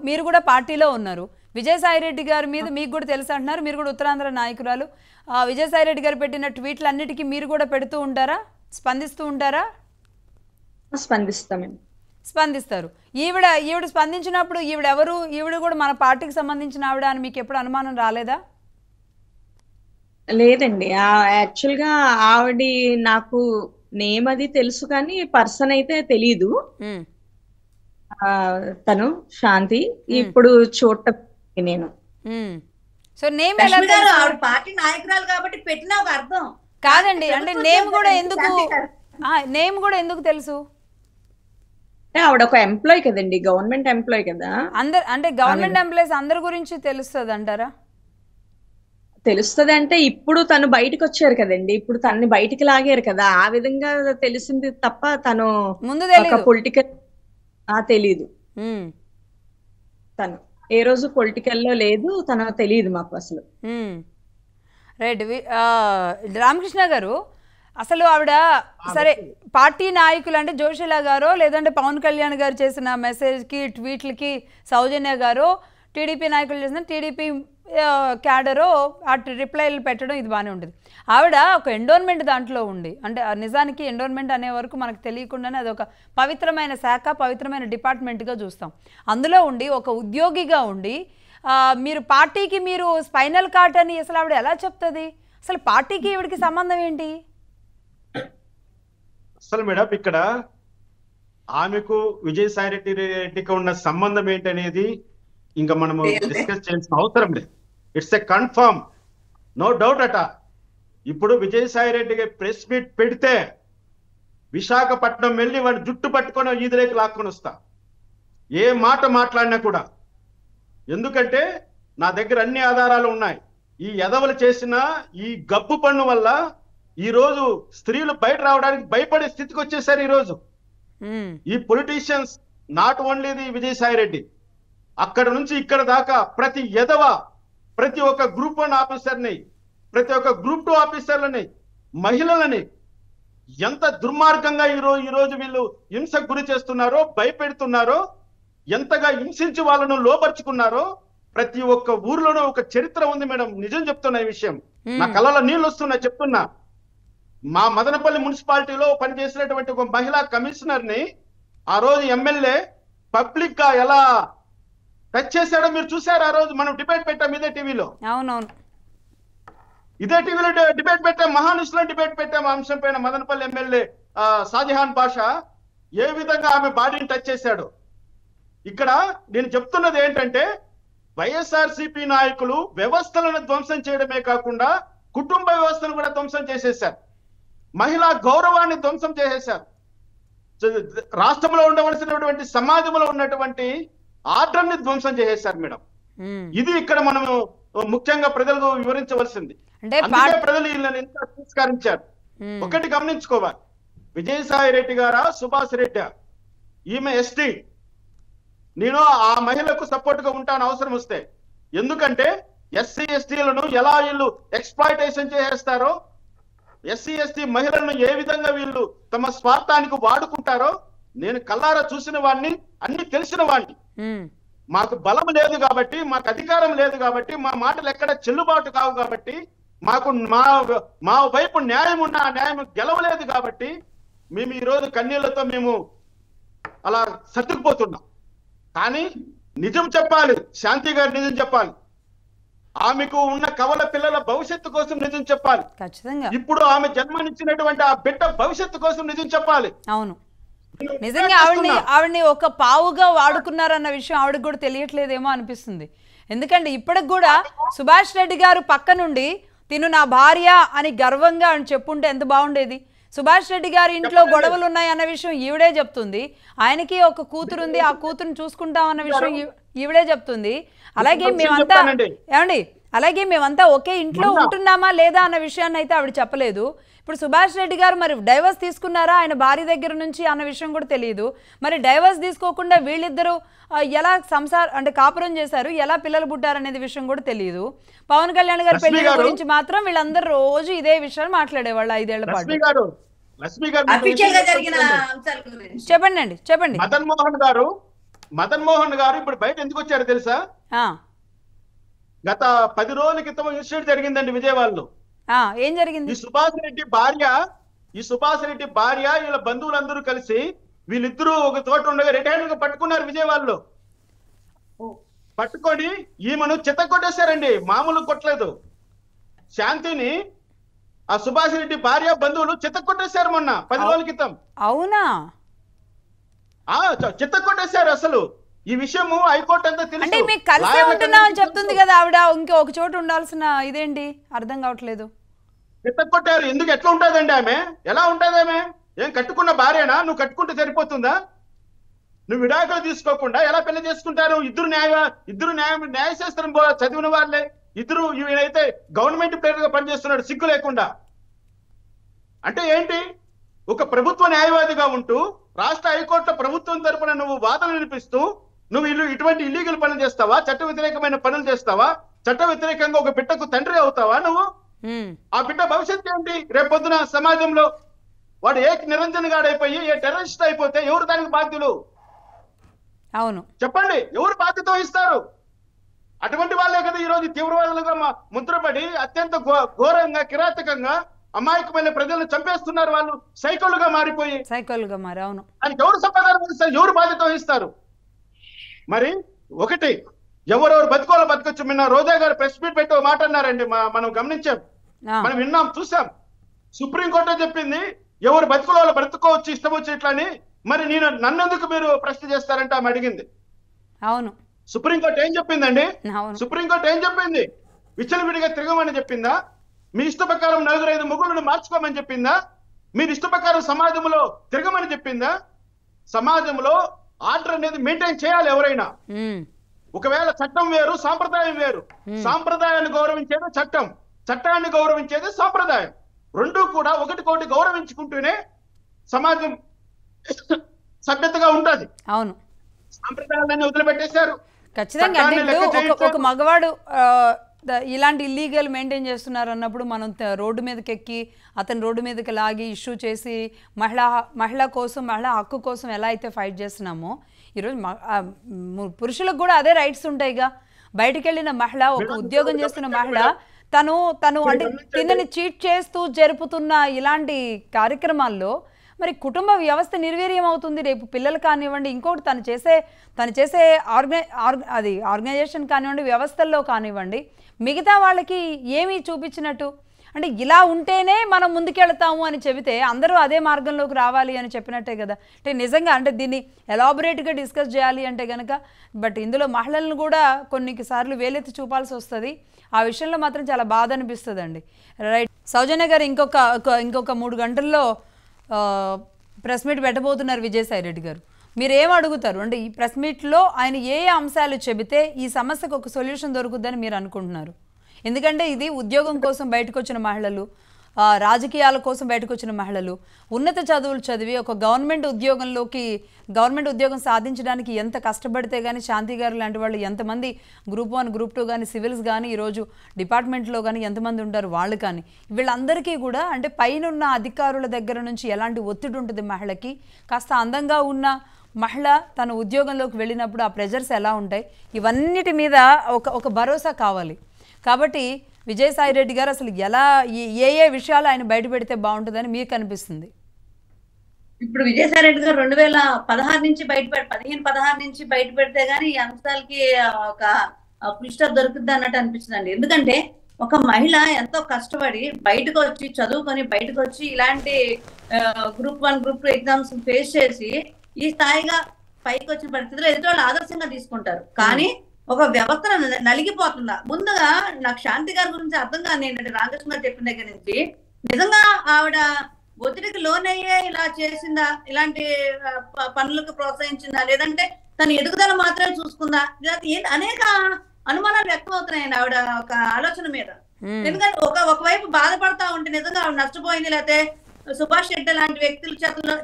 మీరు కూడా పార్టీలో ఉన్నారు, విజయసాయి రెడ్డి గారి మీద మీకు కూడా తెలుసు అంటున్నారు, మీరు కూడా ఉత్తరాంధ్ర నాయకురాలు. విజయసాయి రెడ్డి గారు పెట్టిన ట్వీట్లన్నిటికీ మీరు కూడా పెడుతూ ఉంటారా, స్పందిస్తూ ఉంటారా? స్పందిస్తారు. ఈవిడ స్పందించినప్పుడు ఈవిడ కూడా మన పార్టీకి సంబంధించిన ఆవిడ అని మీకు ఎప్పుడు అనుమానం రాలేదా? లేదండి, యాక్చువల్ గా ఆవిడ నాకు నేమ్ అది తెలుసు కానీ పర్సన్ అయితే తెలీదు. తను శాంతి ఇప్పుడు చూడటం నేను. సో నేమ్ ఎలా ఆవిడ పార్టీ నాయకురాలు కాబట్టి పెట్టిన ఒక అర్థం కాదండి, అంటే నేమ్ కూడా ఎందుకు తెలుసు? ఆవిడ ఒక ఎంప్లాయ్ కదండి, గవర్నమెంట్ ఎంప్లాయ్ కదా. అంటే గవర్నమెంట్ ఎంప్లాయీస్ అందరి గురించి తెలుస్తుంది అంటారా? తెలుస్తుంది అంటే ఇప్పుడు తను బయటకు వచ్చారు కదండి, ఇప్పుడు తనని బయటికి లాగారు కదా, ఆ విధంగా తెలిసింది తప్ప తను ముందు పొలిటికల్ తెలీదు. తను ఏ రోజు పొలిటికల్ లో లేదు, తను తెలియదు మాకు అసలు. రైట్. రామకృష్ణ గారు, అసలు ఆవిడ సరే పార్టీ నాయకులు అంటే జోషిలా గారో లేదంటే పవన్ కళ్యాణ్ గారు చేసిన మెసేజ్కి ట్వీట్లకి సౌజన్య గారు, టీడీపీ నాయకులు చేసిన టీడీపీ క్యాడరో ఆ రిప్లైలు పెట్టడం ఇది బాగానే ఉంటుంది. ఆవిడ ఒక ఎండోన్మెంట్ దాంట్లో ఉండి, అంటే నిజానికి ఎండోన్మెంట్ అనే వరకు మనకు తెలియకుండానే అది ఒక పవిత్రమైన శాఖ, పవిత్రమైన డిపార్ట్మెంట్గా చూస్తాం. అందులో ఉండి ఒక ఉద్యోగిగా ఉండి మీరు పార్టీకి మీరు స్పైనల్ కార్డ్ అని అసలు ఆవిడ ఎలా చెప్తుంది? అసలు పార్టీకి ఈవిడికి సంబంధం ఏంటి అసలు మేడం? ఇక్కడ ఆమెకు విజయసాయి రెడ్డికి ఉన్న సంబంధం ఏంటి అనేది ఇంకా మనము డిస్కస్ చేయాల్సిన అవసరం లేదు. It's a confirm, no doubt అట. ఇప్పుడు విజయసాయి రెడ్డికి ప్రెస్ మీట్ పెడితే విశాఖపట్నం వెళ్ళి వాడి జుట్టు పట్టుకొని ఈదులోకి లాక్కొని వస్తా, ఏ మాట మాట్లాడినా కూడా. ఎందుకంటే నా దగ్గర అన్ని ఆధారాలు ఉన్నాయి. ఈ ఎదవలు చేసిన ఈ గబ్బు పన్ను వల్ల ఈ రోజు స్త్రీలు బయట రావడానికి భయపడే స్థితికి వచ్చేసారు. ఈ రోజు ఈ politicians, not only the Vijayasai Reddy, అక్కడ నుంచి ఇక్కడ దాకా ప్రతి ఎదవ, ప్రతి ఒక్క గ్రూప్ 1 ఆఫీసర్ని ప్రతి ఒక్క గ్రూప్ 2 ఆఫీసర్లని, మహిళలని ఎంత దుర్మార్గంగా ఈ రోజు వీళ్ళు హింసకు గురి చేస్తున్నారో, భయపెడుతున్నారో, ఎంతగా హింసించి వాళ్ళను లోపరుచుకున్నారో. ప్రతి ఒక్క ఊర్లోనూ ఒక చరిత్ర ఉంది మేడం. నిజం చెప్తున్నా ఈ విషయం, నా కళ్ళలో నీళ్ళు వస్తున్నాయి చెప్తున్నా. మా మదనపల్లి మున్సిపాలిటీలో పనిచేసినటువంటి ఒక మహిళా కమిషనర్ ని ఆ రోజు ఎమ్మెల్యే పబ్లిక్ గా ఎలా టచ్ చేశాడో మీరు చూసారు. ఆ రోజు మనం డిబేట్ పెట్టాం ఇదే టీవీలో. అవునవును, ఇదే టీవీలో డిబేట్ పెట్టాం, మహానుషులో డిబేట్ పెట్టాం ఆ అంశం పైన. మదనపల్లి ఎమ్మెల్యే షాజహాన్ బాషా ఏ విధంగా ఆమె బాడీని టచ్ చేశాడు. ఇక్కడ నేను చెప్తున్నది ఏంటంటే, వైఎస్ఆర్సీపీ నాయకులు వ్యవస్థలను ధ్వంసం చేయడమే కాకుండా కుటుంబ వ్యవస్థను కూడా ధ్వంసం చేసేశారు. మహిళా గౌరవాన్ని ధ్వంసం చేసేశారు. రాష్ట్రంలో ఉండవలసినటువంటి సమాజంలో ఉన్నటువంటి ఆర్డర్ని ధ్వంసం చేసేశారు మేడం. ఇది ఇక్కడ మనం ముఖ్యంగా ప్రజలకు వివరించవలసింది. అందుకే ప్రజలు వీళ్ళని ఎంత తిరస్కరించారు. ఒకటి గమనించుకోవాలి, విజయసాయి రెడ్డి గారా, సుభాష్ రెడ్డి, ఈమె ఎస్టీ. నేను ఆ మహిళకు సపోర్ట్ గా ఉంటాను అవసరం వస్తే. ఎందుకంటే ఎస్సీ ఎస్టీలను ఎలా వీళ్ళు ఎక్స్‌ప్లాయిటేషన్ చేసేస్తారో, ఎస్సీ ఎస్టీ మహిళలను ఏ విధంగా వీళ్ళు తమ స్వార్థానికి వాడుకుంటారో నేను కల్లారా చూసిన వాడిని, అన్ని తెలిసిన వాడిని. మాకు బలం లేదు కాబట్టి, మాకు అధికారం లేదు కాబట్టి, మా మాటలు ఎక్కడ చెల్లుబాటు కావు కాబట్టి, మాకు మా వైపు న్యాయం ఉన్న ఆ న్యాయం గెలవలేదు కాబట్టి మేము ఈ రోజు కన్నీళ్లతో మేము అలా సర్దుకుపోతున్నాం. కానీ నిజం చెప్పాలి, శాంతి గారు నిజం చెప్పాలి. ఆమెకు ఉన్న కవల పిల్లల భవిష్యత్తు కోసం నిజం చెప్పాలి. ఇప్పుడు ఆమె జన్మనిచ్చినటువంటి ఆ బిడ్డ భవిష్యత్తు కోసం నిజం చెప్పాలి. అవును, నిజంగా ఆవిడ్ని ఒక పావుగా వాడుకున్నారన్న విషయం ఆవిడకి కూడా తెలియట్లేదేమో అనిపిస్తుంది. ఎందుకంటే ఇప్పటికి కూడా సుభాష్ రెడ్డి గారు పక్క నుండి తిను నా భార్య అని గర్వంగా అని చెప్పుంటే ఎంత బాగుండేది. సుభాష్ రెడ్డి గారి ఇంట్లో గొడవలు ఉన్నాయి అన్న విషయం ఈవిడే చెప్తుంది. ఆయనకి ఒక కూతురు ఉంది, ఆ కూతురుని చూసుకుంటాం అన్న విషయం ఈవిడే చెప్తుంది. అలాగే మేమంతా ఒకే ఇంట్లో ఉంటున్నామా లేదా అన్న విషయాన్ని అయితే ఆవిడ చెప్పలేదు. ఇప్పుడు సుభాష్ రెడ్డి గారు మరి డైవర్స్ తీసుకున్నారా ఆయన భార్య దగ్గర నుంచి అన్న విషయం కూడా తెలియదు. మరి డైవర్స్ తీసుకోకుండా వీళ్ళిద్దరూ ఎలా అంటే కాపురం చేశారు, ఎలా పిల్లలు పుట్టారనేది విషయం కూడా తెలియదు. పవన్ కళ్యాణ్ గారి పెళ్లి గురించి మాత్రం వీళ్ళందరూ రోజు ఇదే విషయాలు మాట్లాడేవాళ్ళు 5 ఏళ్ల పాటు. చెప్పండి. మదన్ మోహన్ గారు ఇప్పుడు బయట ఎందుకు వచ్చారు తెలుసా? గత 10 రోజుల క్రితం ఇన్సిడెంట్ జరిగిందండి విజయవాడలో. ఏం జరిగింది? ఈ సుభాష్ రెడ్డి భార్య వీళ్ళ బంధువులందరూ కలిసి వీళ్ళిద్దరూ ఒక చోట ఉండగా రెడ్ హ్యాండ్ గా పట్టుకున్నారు విజయవాడలో. పట్టుకొని ఈమెను చిత్త కొట్టేశారండి, మామూలు కొట్టలేదు. శాంతిని ఆ సుభాష్ రెడ్డి భార్య బంధువులు చిత్త కొట్టేశారు మొన్న 10 రోజుల క్రితం. అవునా? చిత్త కొట్టేశారు. అసలు ఈ విషయము హైకోర్టు అంతా తెలుసు. అంటే మీకు కలిసే ఉంటున్నాం అని చెప్తుంది కదా ఆవిడ, ఇంకొక చోట ఉండాల్సిన ఇదేంటి అర్థం కావట్లేదు. చిత్త కొట్టారు. ఎందుకు? ఎట్లా ఉంటుందండి ఆమె? ఎలా ఉంటుంది ఆమె? ఏం కట్టుకున్న భార్యనా? నువ్వు కట్టుకుంటే సరిపోతుందా? నువ్వు విడాకులు తీసుకోకుండా ఎలా పెళ్లి చేసుకుంటారు? ఇద్దరు న్యాయశాస్త్రం చదివిన వాళ్ళే ఇద్దరు. ఈయనైతే గవర్నమెంట్ ప్లేయర్ గా పనిచేస్తున్నాడు సిగ్గు లేకుండా. అంటే ఏంటి? ఒక ప్రభుత్వ న్యాయవాదిగా ఉంటూ రాష్ట్ర హైకోర్టులో ప్రభుత్వం తరపున నువ్వు వాదనలు వినిపిస్తూ నువ్వు ఇటువంటి ఇల్లీగల్ పనులు చేస్తావా? చట్ట వ్యతిరేకమైన పనులు చేస్తావా? చట్ట వ్యతిరేకంగా ఒక బిడ్డకు తండ్రి అవుతావా నువ్వు? ఆ బిడ్డ భవిష్యత్తు ఏంటి? రేపొద్దున సమాజంలో వాడు ఏ నిరంజన్ గాడైపోయి ఏ టెర్రరిస్ట్ అయిపోతే ఎవరు దానికి బాధ్యులు? అవును, చెప్పండి, ఎవరు బాధ్యత వహిస్తారు? అటువంటి వాళ్ళే కదా ఈరోజు తీవ్రవాదులుగా ముద్రపడి అత్యంత ఘోరంగా కిరాతకంగా అమాయకమైన ప్రజలను చంపేస్తున్నారు. వాళ్ళు సైకోలుగా మారిపోయి అవును. దానికి ఎవరు సమాధానం వహిస్తారు? ఎవరు బాధ్యత వహిస్తారు? మరి ఒకటి, ఎవరెవరు బతుకోవాలో బతకొచ్చు. నిన్న రోజా గారు ప్రెస్ మీట్ పెట్టి మాట అన్నారండి, మనం గమనించాం, మనం విన్నాం, చూసాం. సుప్రీంకోర్టు చెప్పింది ఎవరు బతుకోవాలో బ్రతుకోవచ్చు ఇష్టం వచ్చి ఇట్లా అని. మరి నన్నెందుకు మీరు ప్రశ్న చేస్తారంటే ఆమె అడిగింది. అవును, సుప్రీంకోర్టు ఏం చెప్పిందండి? సుప్రీంకోర్టు ఏం చెప్పింది? విచ్చలవిడిగా తిరగమని చెప్పిందా? మీ ఇష్ట ప్రకారం 4-5 ముగ్గులను మార్చుకోమని చెప్పిందా? మీరు ఇష్ట ప్రకారం సమాజంలో తిరగమని చెప్పిందా? సమాజంలో ఆర్డర్ అనేది మెయింటైన్ చేయాలి ఎవరైనా. ఒకవేళ చట్టం వేరు, సాంప్రదాయం వేరు. సాంప్రదాయాన్ని గౌరవించేది చట్టం, చట్టాన్ని గౌరవించేది సాంప్రదాయం. రెండూ కూడా ఒకటికొకటి గౌరవించుకుంటూనే సమాజం సభ్యతగా ఉంటది. అవును, సాంప్రదాయాలన్నీ వదిలిపెట్టేశారు. ఖచ్చితంగా. ఒక మగవాడు ఇలాంటి ఇల్లీగల్ మెయింటైన్ చేస్తున్నారు అన్నప్పుడు మనం రోడ్డు మీదకి ఎక్కి అతను రోడ్డు మీదకి లాగి ఇష్యూ చేసి మహిళ కోసం మహిళా హక్కు కోసం ఎలా అయితే ఫైట్ చేస్తున్నామో ఈరోజు పురుషులకు కూడా అదే రైట్స్ ఉంటాయిగా. బయటికి వెళ్ళిన మహిళ, ఒక ఉద్యోగం చేస్తున్న మహిళ తను అంటే తిన్నని చీట్ చేస్తూ జరుపుతున్న ఇలాంటి కార్యక్రమాల్లో మరి కుటుంబ వ్యవస్థ నిర్వీర్యం అవుతుంది. రేపు పిల్లలు కానివ్వండి, ఇంకోటి తను చేసే ఆర్గనైజేషన్ కానివ్వండి, వ్యవస్థల్లో కానివ్వండి, మిగతా వాళ్ళకి ఏమీ చూపించినట్టు. అంటే ఇలా ఉంటేనే మనం ముందుకెళ్తాము అని చెబితే అందరూ అదే మార్గంలోకి రావాలి అని చెప్పినట్టే కదా. అంటే నిజంగా అంటే దీన్ని ఎలాబొరేట్గా డిస్కస్ చేయాలి అంటే కనుక, బట్ ఇందులో మహిళలను కూడా కొన్నిసార్లు వేలెత్తి చూపాల్సి వస్తుంది. ఆ విషయంలో మాత్రం చాలా బాధ అనిపిస్తుంది అండి. రైట్, సౌజన్య గారు ఇంకొక 3 గంటల్లో ప్రెస్ మీట్ పెట్టబోతున్నారు విజయసాయి రెడ్డి గారు. మీరు ఏం అడుగుతారు? అంటే ఈ ప్రెస్ మీట్లో ఆయన ఏ అంశాలు చెబితే ఈ సమస్యకు ఒక సొల్యూషన్ దొరుకుద్దని మీరు అనుకుంటున్నారు? ఎందుకంటే ఇది ఉద్యోగం కోసం బయటకు వచ్చిన మహిళలు, రాజకీయాల కోసం బయటకు వచ్చిన మహిళలు, ఉన్నత చదువులు చదివి ఒక గవర్నమెంట్ ఉద్యోగం సాధించడానికి ఎంత కష్టపడితే కానీ శాంతి గారు లాంటి వాళ్ళు ఎంతమంది గ్రూప్ 1 గ్రూప్ 2 కానీ సివిల్స్ కానీ ఈరోజు డిపార్ట్మెంట్లో కానీ ఎంతమంది ఉంటారు వాళ్ళు కానీ, వీళ్ళందరికీ కూడా అంటే పైనున్న అధికారుల దగ్గర నుంచి ఎలాంటి ఒత్తిడి ఉంటుంది మహిళకి, కాస్త అందంగా ఉన్న మహిళ తన ఉద్యోగంలోకి వెళ్ళినప్పుడు ఆ ప్రెజర్స్ ఎలా ఉంటాయి, ఇవన్నిటి మీద ఒక భరోసా కావాలి. కాబట్టి విజయసాయి రెడ్డి గారు అసలు ఎలా ఏ విషయాలు ఆయన బయట పెడితే బాగుంటుందని మీకు అనిపిస్తుంది? ఇప్పుడు విజయసాయి రెడ్డి గారు 2016 నుంచి 15-16 నుంచి బయట పెడితే గానీ ఈ అంశాలకి ఒక ఫుల్ స్టాప్ దొరుకుద్ది అన్నట్టు అనిపిస్తుందండి. ఎందుకంటే ఒక మహిళ ఎంతో కష్టపడి బయటకు వచ్చి చదువుకొని బయటకు వచ్చి ఇలాంటి గ్రూప్ 1 గ్రూప్ 2 ఎగ్జామ్స్ ఫేస్ చేసి ఈ స్థాయిగా పైకి వచ్చిన పరిస్థితుల్లో ఎదుటి వాళ్ళు ఆదర్శంగా తీసుకుంటారు. కానీ ఒక వ్యవస్థ నలిగిపోతుందా? ముందుగా నాకు శాంతి గారి గురించి అర్థం కాని ఏంటంటే, రామకృష్ణ గారు చెప్పిన దగ్గర నుంచి నిజంగా ఆవిడ ఒత్తిడికి లోనయ్యే ఇలా చేసిందా, ఇలాంటి పనులకు ప్రోత్సహించిందా, లేదంటే తన ఎదుగుదల మాత్రమే చూసుకుందా, అనేక అనుమానాలు వ్యక్తం అవుతున్నాయండి ఆవిడ ఒక ఆలోచన మీద. ఎందుకంటే ఒకవైపు బాధపడతా ఉంటే నిజంగా ఆవిడ నష్టపోయింది, లేకపోతే సుభాష్ రెడ్డి లాంటి వ్యక్తుల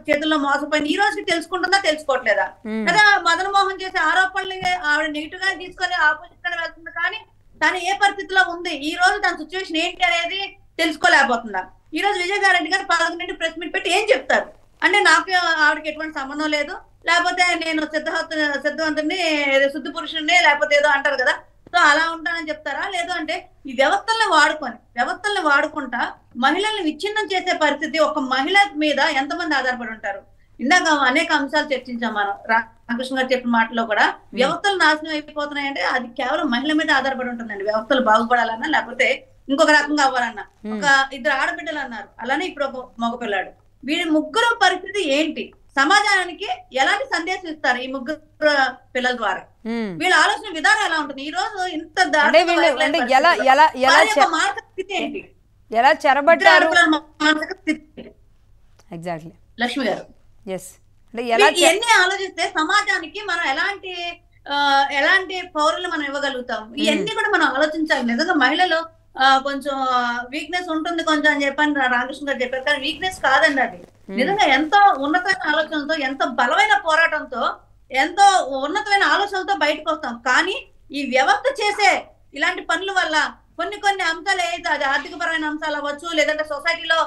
చేతుల్లో మోసపోయింది, ఈ రోజుకి తెలుసుకుంటుందా తెలుసుకోవట్లేదా? కదా మదన్ మోహన్ చేసే ఆరోపణలు ఆవిడ నెగిటివ్ గా తీసుకొని ఆపోజిట్ గా వెళ్తుంది, కానీ తను ఏ పరిస్థితిలో ఉంది, ఈ రోజు తన సిచ్యువేషన్ ఏంటి అనేది తెలుసుకోలేకపోతుందా? ఈ రోజు విజయసాయి రెడ్డి గారు 11 నుండి ప్రెస్ మీట్ పెట్టి ఏం చెప్తారు అంటే, నాకు ఆవిడకి ఎటువంటి సంబంధం లేదు, లేకపోతే నేను సిద్ధవంతుని శుద్ధ పురుషుడిని, లేకపోతే ఏదో అంటారు కదా, సో అలా ఉంటానని చెప్తారా? లేదు అంటే ఈ వ్యవస్థల్ని వాడుకుంటా మహిళల్ని విచ్ఛిన్నం చేసే పరిస్థితి ఒక మహిళ మీద ఎంతమంది ఆధారపడి ఉంటారు? ఇందాక అనేక అంశాలు చర్చించాం మనం. రామకృష్ణ గారు చెప్పిన మాటలో కూడా వ్యవస్థలు నాశనం అయిపోతున్నాయంటే అది కేవలం మహిళ మీద ఆధారపడి ఉంటుందండి. వ్యవస్థలు బాగుపడాలన్నా లేకపోతే ఇంకొక రకంగా అవ్వాలన్నా. ఒక 2 ఆడబిడ్డలు అన్నారు, అలానే ఇప్పుడు ఒక మగపిల్లాడు. వీడి ముగ్గురు పరిస్థితి ఏంటి? సమాజానికి ఎలాంటి సందేశం ఇస్తారు ఈ ముగ్గురు పిల్లల ద్వారా? వీళ్ళ ఆలోచన విధానం ఎలా ఉంటుంది? ఈ రోజు ఇంత మానసిక స్థితి ఏంటి? ఎలా చెరబడ్డారు మానసిక స్థితి? ఎగ్జాక్ట్లీ లక్ష్మి గారు, ఇవన్నీ ఆలోచిస్తే సమాజానికి మనం ఎలాంటి పౌరులు మనం ఇవ్వగలుగుతాం? ఇవన్నీ కూడా మనం ఆలోచించాలి. నిజంగా మహిళలు కొంచెం వీక్నెస్ ఉంటుంది కొంచెం అని చెప్పని రామకృష్ణ గారు చెప్పారు, కానీ వీక్నెస్ కాదండి అది. నిజంగా ఎంతో ఉన్నతమైన ఆలోచనలతో, ఎంతో బలమైన పోరాటంతో, ఎంతో ఉన్నతమైన ఆలోచనలతో బయటకు వస్తాం. కానీ ఈ వ్యవస్థ చేసే ఇలాంటి పనుల వల్ల కొన్ని అంశాలు ఏదైతే అది ఆర్థికపరమైన అంశాలు అవ్వచ్చు, లేదంటే సొసైటీలో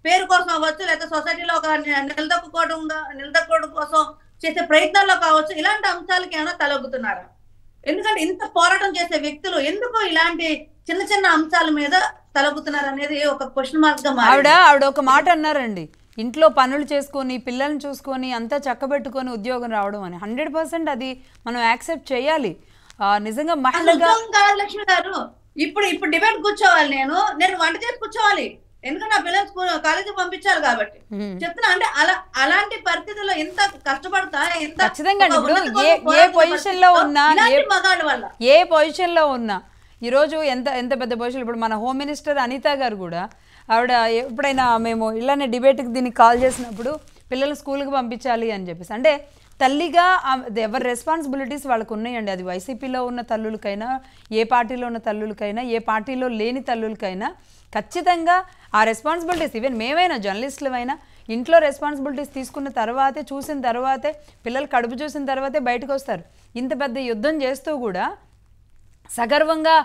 పేరు కోసం అవ్వచ్చు, లేకపోతే సొసైటీలో ఒక నిలదొక్కుకోవడం కోసం చేసే ప్రయత్నాల్లో కావచ్చు, ఇలాంటి అంశాలకి ఏమైనా తలొగ్గుతున్నారా? ఎందుకంటే ఇంత పోరాటం చేసే వ్యక్తులు ఎందుకు ఇలాంటి చిన్న అంశాల మీద తలొగ్గుతున్నారు అనేది ఒక క్వశ్చన్ మార్క్ గా ఆవిడ ఒక మాట అన్నారండి, ఇంట్లో పనులు చేసుకొని పిల్లల్ని చూసుకొని అంతా చక్కబెట్టుకొని ఉద్యోగం రావడం అని. 100% అది మనం యాక్సెప్ట్ చేయాలి. నిజంగా మహిళగా లక్ష్మి గారు ఇప్పుడు డిబేట్ కూర్చోవాలి, నేను వంట చేసి కూర్చోవాలి, ఎందుకంటే నా పిల్లలు కాలేజీ పంపించాలి కాబట్టి చెప్తున్నా. అంటే అలాంటి పరిస్థితుల్లో ఎంత కష్టపడతా, ఎంత ఖచ్చితంగా ఏ పొజిషన్ లో ఉన్నా, మగాళ్ళ వల్ల ఏ పొజిషన్ లో ఉన్నా ఈరోజు ఎంత పెద్ద పొజిషన్. ఇప్పుడు మన హోమ్ మినిస్టర్ అనిత గారు కూడా ఆవిడ ఎప్పుడైనా మేము ఇలానే డిబేట్కి దీనికి కాల్ చేసినప్పుడు పిల్లలు స్కూల్కి పంపించాలి అని చెప్పేసి, అంటే తల్లిగా ఎవరి రెస్పాన్సిబిలిటీస్ వాళ్ళకు ఉన్నాయండి. అది వైసీపీలో ఉన్న తల్లులకైనా, ఏ పార్టీలో ఉన్న తల్లులకైనా, ఏ పార్టీలో లేని తల్లులకైనా ఖచ్చితంగా ఆ రెస్పాన్సిబిలిటీస్, ఈవెన్ మేమైనా జర్నలిస్టులమైనా ఇంట్లో రెస్పాన్సిబిలిటీస్ తీసుకున్న తర్వాతే, చూసిన తర్వాతే, పిల్లలు కడుపు చూసిన తర్వాతే బయటకు వస్తారు. ఇంత పెద్ద యుద్ధం చేస్తూ కూడా సగర్వంగా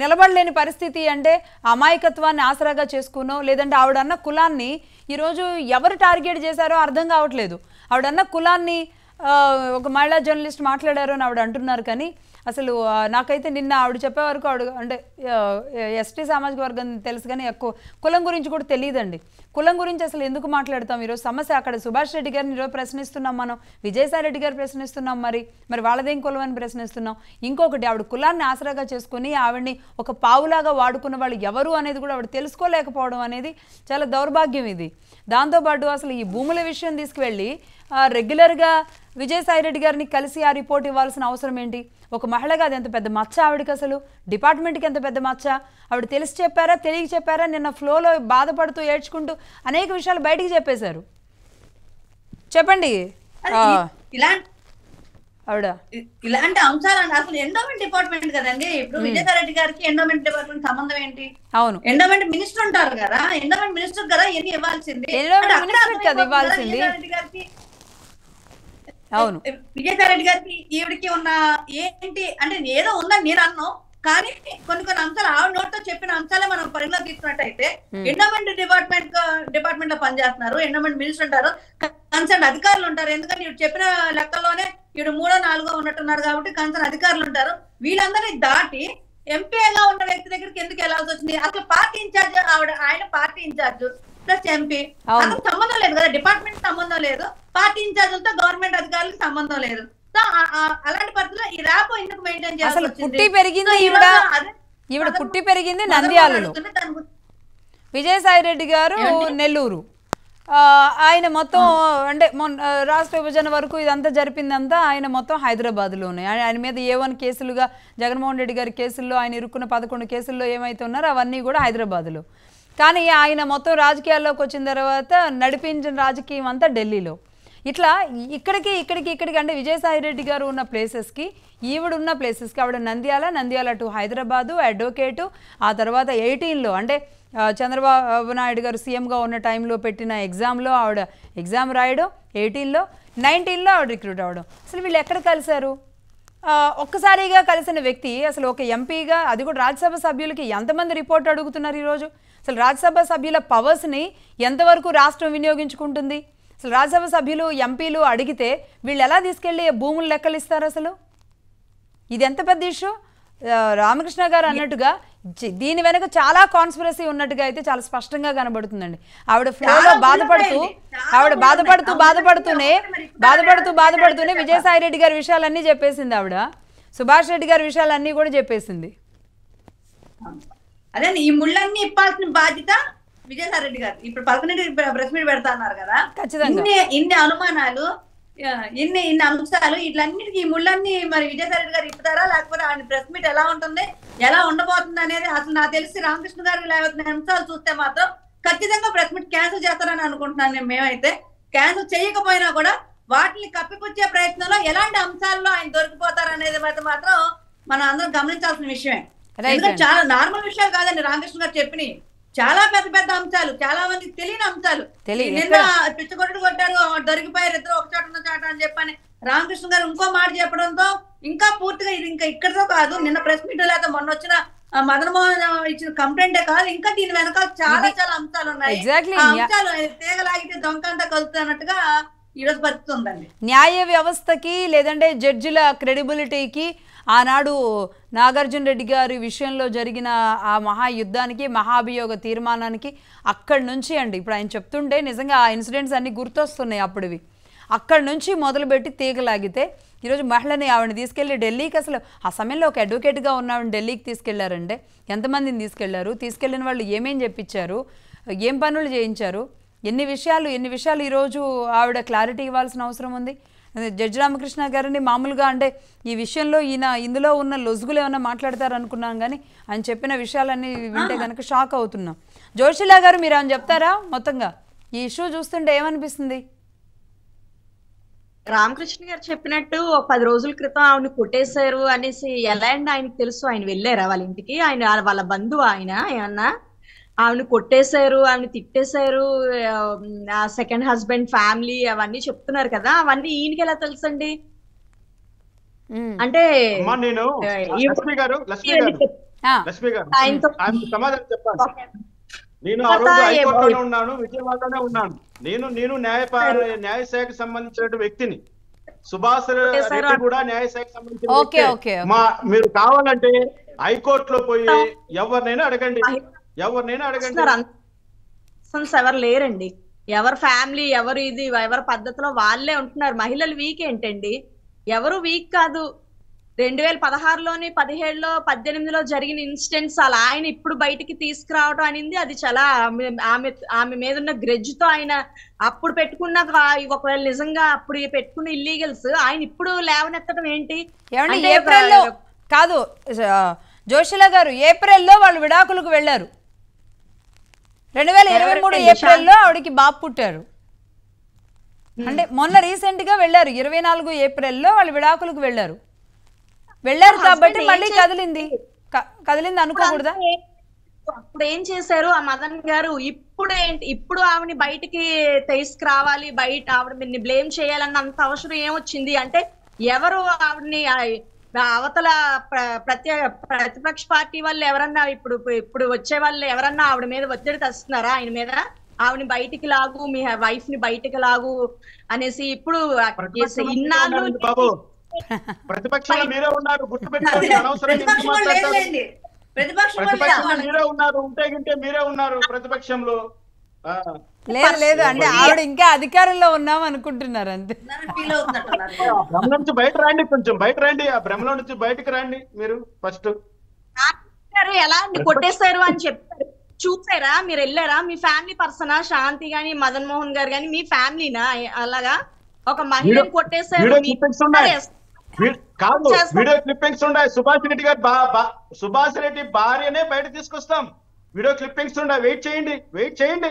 నిలబడలేని పరిస్థితి అంటే అమాయకత్వాన్ని ఆసరాగా చేసుకునో లేదంటే ఆవిడన్న కులాన్ని ఈరోజు ఎవరు టార్గెట్ చేశారో అర్థం కావట్లేదు. ఆవిడన్న కులాన్ని ఒక మహిళా జర్నలిస్ట్ మాట్లాడారు అని ఆవిడ అంటున్నారు. కానీ అసలు నాకైతే నిన్న ఆవిడ చెప్పే వరకు ఆవిడ అంటే ఎస్టీ సామాజిక వర్గం తెలుసు కానీ ఎక్కువ కులం గురించి కూడా తెలియదండి. కులం గురించి అసలు ఎందుకు మాట్లాడతాం? ఈరోజు సమస్య అక్కడ సుభాష్ రెడ్డి గారిని ఈరోజు ప్రశ్నిస్తున్నాం, మనం విజయసాయి రెడ్డి గారు ప్రశ్నిస్తున్నాం, మరి వాళ్ళదేం కులం అని ప్రశ్నిస్తున్నాం. ఇంకొకటి ఆవిడ కులాన్ని ఆసరాగా చేసుకుని ఆవిడని ఒక పావులాగా వాడుకున్న వాళ్ళు ఎవరు అనేది కూడా ఆవిడ తెలుసుకోలేకపోవడం అనేది చాలా దౌర్భాగ్యం. ఇది దాంతోపాటు అసలు ఈ భూముల విషయం తీసుకువెళ్ళి రెగ్యులర్గా విజయసాయి రెడ్డి గారిని కలిసి ఆ రిపోర్ట్ ఇవ్వాల్సిన అవసరం ఏంటి? ఒక మహిళగా అది ఎంత పెద్ద మచ్చ ఆవిడకి, అసలు డిపార్ట్మెంట్కి ఎంత పెద్ద మచ్చ. ఆవిడ తెలిసి చెప్పారా తెలియక చెప్పారా? నిన్న ఫ్లోలో బాధపడుతూ ఏడ్చుకుంటూ అనేక విషయాలు బయటికి చెప్పేశారు. చెప్పండి ఆవిడ ఇలాంటి అంశాలు అసలు ఎండోమెంట్ డిపార్ట్మెంట్ కదండి. ఇప్పుడు విజయసాయి రెడ్డి గారికి ఎండోమెంట్ డిపార్ట్మెంట్ సంబంధం ఏంటి? అవును, ఎండోమెంట్ మినిస్టర్ ఉంటారు కదా, ఎండోమెంట్ మినిస్టర్ కదా ఎన్ని ఇవ్వాల్సింది. అవును, విజయసాయి రెడ్డి గారికి ఈవిడికి ఉన్న ఏంటి అంటే ఏదో ఉందని నేను అన్నాను. కానీ కొన్ని అంశాలు ఆవిడ నోట్తో చెప్పిన అంశాలే మనం పరిగణలో తీసుకున్నట్టయితే ఎండోమెంట్ డిపార్ట్మెంట్ లో పనిచేస్తున్నారు, ఎండోమెంట్ మినిస్టర్ ఉంటారు, కన్సర్న్ అధికారులు ఉంటారు. ఎందుకంటే ఇవి చెప్పిన లెక్కలోనే ఇవి 3ో 4ో ఉన్నట్టున్నారు కాబట్టి కన్సర్న్ అధికారులు ఉంటారు. వీళ్ళందరినీ దాటి ఎంపీగా ఉన్న వ్యక్తి దగ్గరికి ఎందుకు వెళ్ళాల్సి వచ్చింది? అసలు పార్టీ ఇన్ఛార్జ్ ఆయన పార్టీ ఇన్ఛార్జ్ ప్లస్ ఎంపీ, అసలు సంబంధం లేదు కదా, డిపార్ట్మెంట్ సంబంధం లేదు, పార్టీ ఇన్ఛార్జ్లతో గవర్నమెంట్ అధికారులకు సంబంధం లేదు. సో అలాంటి పరిస్థితుల్లో ఈ ర్యాప్ ఎందుకు మెయింటైన్ చేయాలి? అసలు పుట్టి పెరిగింది ఈవిడ పుట్టి పెరిగింది నంద్యాలలో, విజయసాయి రెడ్డి గారు నెల్లూరు. ఆయన మొత్తం అంటే రాష్ట్ర విభజన వరకు ఇదంతా జరిపిందంతా ఆయన మొత్తం హైదరాబాద్లోనే. ఆయన మీద A1 కేసులుగా జగన్మోహన్ రెడ్డి గారి కేసుల్లో ఆయన ఇరుక్కున్న 11 కేసుల్లో ఏమైతే ఉన్నారో అవన్నీ కూడా హైదరాబాద్లో. కానీ ఆయన మొత్తం రాజకీయాల్లోకి వచ్చిన తర్వాత నడిపించిన రాజకీయం అంతా ఢిల్లీలో. ఇట్లా ఇక్కడికి అంటే విజయసాయి రెడ్డి గారు ఉన్న ప్లేసెస్కి ఈవిడ ఉన్న ప్లేసెస్కి ఆవిడ నంద్యాల టు హైదరాబాదు అడ్వకేటు. ఆ తర్వాత 18లో అంటే చంద్రబాబు నాయుడు గారు సీఎంగా ఉన్న టైంలో పెట్టిన ఎగ్జామ్లో ఆవిడ ఎగ్జామ్ రాయడం, 18లో 19లో ఆవిడ రిక్రూట్ అవ్వడం. అసలు వీళ్ళు ఎక్కడ కలిశారు? ఒక్కసారిగా కలిసిన వ్యక్తి అసలు ఒక ఎంపీగా, అది కూడా రాజ్యసభ సభ్యులకి ఎంతమంది రిపోర్ట్ అడుగుతున్నారు ఈరోజు? అసలు రాజ్యసభ సభ్యుల పవర్స్ని ఎంతవరకు రాష్ట్రం వినియోగించుకుంటుంది? అసలు రాజ్యసభ సభ్యులు ఎంపీలు అడిగితే వీళ్ళు ఎలా తీసుకెళ్ళి భూములు లెక్కలు ఇస్తారు? అసలు ఇది ఎంత పెద్ద ఇష్యూ. రామకృష్ణ గారు అన్నట్టుగా దీని వెనక చాలా కాన్స్పిరసీ ఉన్నట్టుగా అయితే చాలా స్పష్టంగా కనబడుతుందండి. ఆవిడ ఫ్లోలో బాధపడుతూనే విజయసాయి రెడ్డి గారి విషయాలన్నీ చెప్పేసింది ఆవిడ, సుభాష్ రెడ్డి గారి విషయాలన్నీ కూడా చెప్పేసింది. అదే ఈ ముళ్ళన్నీ ఇప్పాల్సిన బాధ్యత విజయసాయి రెడ్డి గారు. ఇప్పుడు 11 ప్రెస్ మీట్ పెడతా అన్నారు కదా, ఇన్ని అనుమానాలు, ఇన్ని అంశాలు, ఇట్లన్నిటికీ ఈ ముళ్ళన్నీ మరి విజయసాయి రెడ్డి గారు ఇప్పుతారా లేకపోతే ఆయన ప్రెస్ మీట్ ఎలా ఉంటుంది, ఎలా ఉండబోతుంది అనేది అసలు నాకు తెలిసి రామకృష్ణ గారు లేవతున్న అంశాలు చూస్తే మాత్రం ఖచ్చితంగా ప్రెస్ మీట్ క్యాన్సిల్ చేస్తారని అనుకుంటున్నాను. మేమైతే క్యాన్సిల్ చేయకపోయినా కూడా వాటిని కప్పిపుచ్చే ప్రయత్నంలో ఎలాంటి అంశాల్లో ఆయన దొరికిపోతారు అనేది మాత్రం మనం అందరం గమనించాల్సిన విషయమే. ఎందుకంటే చాలా నార్మల్ విషయాలు కాదండి రామకృష్ణ గారు చెప్పినవి, చాలా పెద్ద అంశాలు, చాలా మందికి తెలియని అంశాలు. నిన్న పిచ్చగొట్టు కొట్టారు, దొరికిపోయారు ఇద్దరు ఒక చోట ఉన్న చోట అని చెప్పని రామకృష్ణ గారు ఇంకో మాట చెప్పడంతో ఇంకా పూర్తిగా ఇది ఇంకా ఇక్కడితో కాదు, నిన్న ప్రెస్ మీట్ లేదా మొన్న వచ్చిన మదన్ మోహన్ ఇచ్చిన కంప్లైంటే కాదు, ఇంకా దీని వెనకాల చాలా అంశాలు ఉన్నాయి. అంశాలు తీగలాగితే దొంకంతా కలుగుతున్నట్టుగా ఈరోజు పరిస్థితి ఉందండి. న్యాయ వ్యవస్థకి లేదంటే జడ్జిల క్రెడిబిలిటీకి ఆనాడు నాగార్జున రెడ్డి గారి విషయంలో జరిగిన ఆ మహాయుద్ధానికి, మహాభియోగ తీర్మానానికి అక్కడి నుంచి అండి, ఇప్పుడు ఆయన చెప్తుంటే నిజంగా ఆ ఇన్సిడెంట్స్ అన్నీ గుర్తొస్తున్నాయి అప్పుడువి. అక్కడి నుంచి మొదలుపెట్టి తీగలాగితే ఈరోజు మహిళని ఆవిడని తీసుకెళ్ళి ఢిల్లీకి, అసలు ఆ సమయంలో ఒక అడ్వకేట్గా ఉన్న ఆవిడని ఢిల్లీకి తీసుకెళ్లారంటే ఎంతమందిని తీసుకెళ్లారు, తీసుకెళ్లిన వాళ్ళు ఏమేం చెప్పించారు, ఏం పనులు చేయించారు, ఎన్ని విషయాలు ఈరోజు ఆవిడ క్లారిటీ ఇవ్వాల్సిన అవసరం ఉంది. జడ్జి రామకృష్ణ గారిని మామూలుగా అంటే ఈ విషయంలో ఇందులో ఉన్న లొసుగులు ఏమైనా మాట్లాడతారు అనుకున్నాం, కానీ ఆయన చెప్పిన విషయాలన్నీ వింటే కనుక షాక్ అవుతున్నాం. జోషిలా గారు మీరు ఆయన చెప్తారా? మొత్తంగా ఈ ఇష్యూ చూస్తుంటే ఏమనిపిస్తుంది? రామకృష్ణ గారు చెప్పినట్టు 10 రోజుల క్రితం ఆవిడ కొట్టేశారు అనేసి ఎలా అండి ఆయనకు తెలుసు? ఆయన వెళ్ళారా వాళ్ళ ఇంటికి? ఆయన వాళ్ళ బంధువు ఆయన ఏమన్నా? ఆవిడ కొట్టేశారు, ఆవిడ తిట్టేశారు, సెకండ్ హస్బెండ్ ఫ్యామిలీ అవన్నీ చెప్తున్నారు కదా, అవన్నీ ఈయనకి ఎలా తెలుసండి? అంటే లక్ష్మి గారు ఆయనతో ఆయనకు సమాధానం చెప్పాలి. నేను ఆ రోజు హైకోర్టులోనే ఉన్నాను, విజయవాడలోనే ఉన్నాను. నేను న్యాయశాఖకు సంబంధించిన వ్యక్తిని. సుభాష్ రెడ్డి కూడా న్యాయశాఖకు సంబంధించిన వ్యక్తే. మీరు కావాలంటే హైకోర్టులో పోయి ఎవరినైనా అడగండి. ఎవరు లేరండి, ఎవరి ఫ్యామిలీ ఎవరు ఇది ఎవరి పద్ధతిలో వాళ్ళే ఉంటున్నారు. మహిళలు వీక్ ఏంటండి? ఎవరు వీక్ కాదు. 2016లోని 17లో 18లో జరిగిన ఇన్సిడెంట్స్ అలా ఆయన ఇప్పుడు బయటికి తీసుకురావడం అనేది అది చాలా ఆమె మీద ఉన్న గ్రెడ్జ్ తో ఆయన అప్పుడు పెట్టుకున్న ఒకవేళ నిజంగా అప్పుడు పెట్టుకున్న ఇల్లీగల్స్ ఆయన ఇప్పుడు లేవనెత్తడం ఏంటి? ఏప్రిల్లో కాదు జోషిలా గారు, ఏప్రిల్లో వాళ్ళు విడాకులకు వెళ్ళారు. 2023 ఏప్రిల్లో ఆవిడకి బాబు పుట్టారు. అంటే మొన్న రీసెంట్ గా వెళ్ళారు. 24 ఏప్రిల్లో వాళ్ళు విడాకులకు వెళ్ళారు కాబట్టి మళ్ళీ కదిలింది అనుకోకూడదా? అప్పుడు ఏం చేశారు ఆ మదన్ గారు? ఇప్పుడు ఆవిడని బయటికి తీసుకురావాలి, బయట ఆవిడ బ్లేమ్ చేయాలన్న అంత అవసరం ఏమొచ్చింది? అంటే ఎవరు ఆవిడని అవతల ప్రతిపక్ష పార్టీ వాళ్ళు ఎవరన్నా ఇప్పుడు వచ్చే వాళ్ళు ఎవరన్నా ఆవిడ మీద ఒత్తిడి తెస్తున్నారా? ఆయన మీద ఆవిడని బయటికి లాగు, మీ వైఫ్ ని బయటికి లాగు అనేసి ఇప్పుడు ఇన్నాళ్ళు ప్రతిపక్షంలో మీరే ఉన్నారు, గుర్తుపెట్టుకోండి. మీరే ఉన్నారు, ఉంటే మీరే ఉన్నారు ప్రతిపక్షంలో. లేదు అంటే ఆవిడ ఇంకా అధికారంలో ఉన్నాం అనుకుంటున్నారు అంతే. భ్రమ నుంచి బయట రండి, కొంచెం బయట రండి, ఆ భ్రమలో నుంచి బయటకు రండి. మీరు ఫస్ట్ ఎలా అండి కొట్టేశారు అని చెప్పారు, చూసారా? మీరు వెళ్ళారా? మీ ఫ్యామిలీ పర్సనా శాంతి గాని మదన్ మోహన్ గారు గాని? మీ ఫ్యామిలీనా అలాగా ఒక మహిళను కొట్టేశారు? కాదు, వీడియో క్లిప్పింగ్స్ ఉన్నాయి. సుభాష్ రెడ్డి గారు సుభాష్ రెడ్డి భార్యనే బయట తీసుకొస్తాం. వీడియో క్లిప్పింగ్స్ ఉన్నాయి. వెయిట్ చేయండి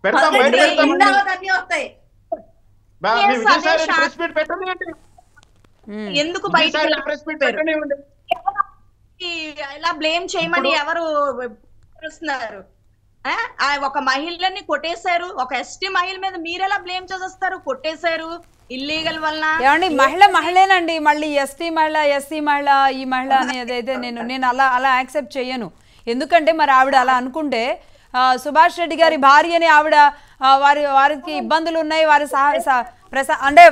పెడతాం, బయట పెడతాం. ప్రెస్ మీట్ పెట్టండి, ఎందుకు బయట ప్రెస్ మీట్ పెట్టండి. ఇలా బ్లేమ్ చేయమని ఎవరు చేస్తున్నారు? ఒక మహిళని కొట్టేశారు, ఒక ఎస్టీ మహిళ మీద మీరెలా బ్లేమ్ చేసేస్తారు? కొట్టేశారు ఇల్లీగల్ వల్ల. ఏమండి మహిళేనండి, మళ్ళీ ఎస్టీ మహిళ ఎస్సీ మహిళ ఈ మహిళ అనేది అయితే నేను అలా యాక్సెప్ట్ చేయను. ఎందుకంటే మరి ఆవిడ అలా అనుకుంటే సుభాష్ రెడ్డి గారి భార్యని ఆవిడ వారికి ఇబ్బందులు ఉన్నాయి, అంటే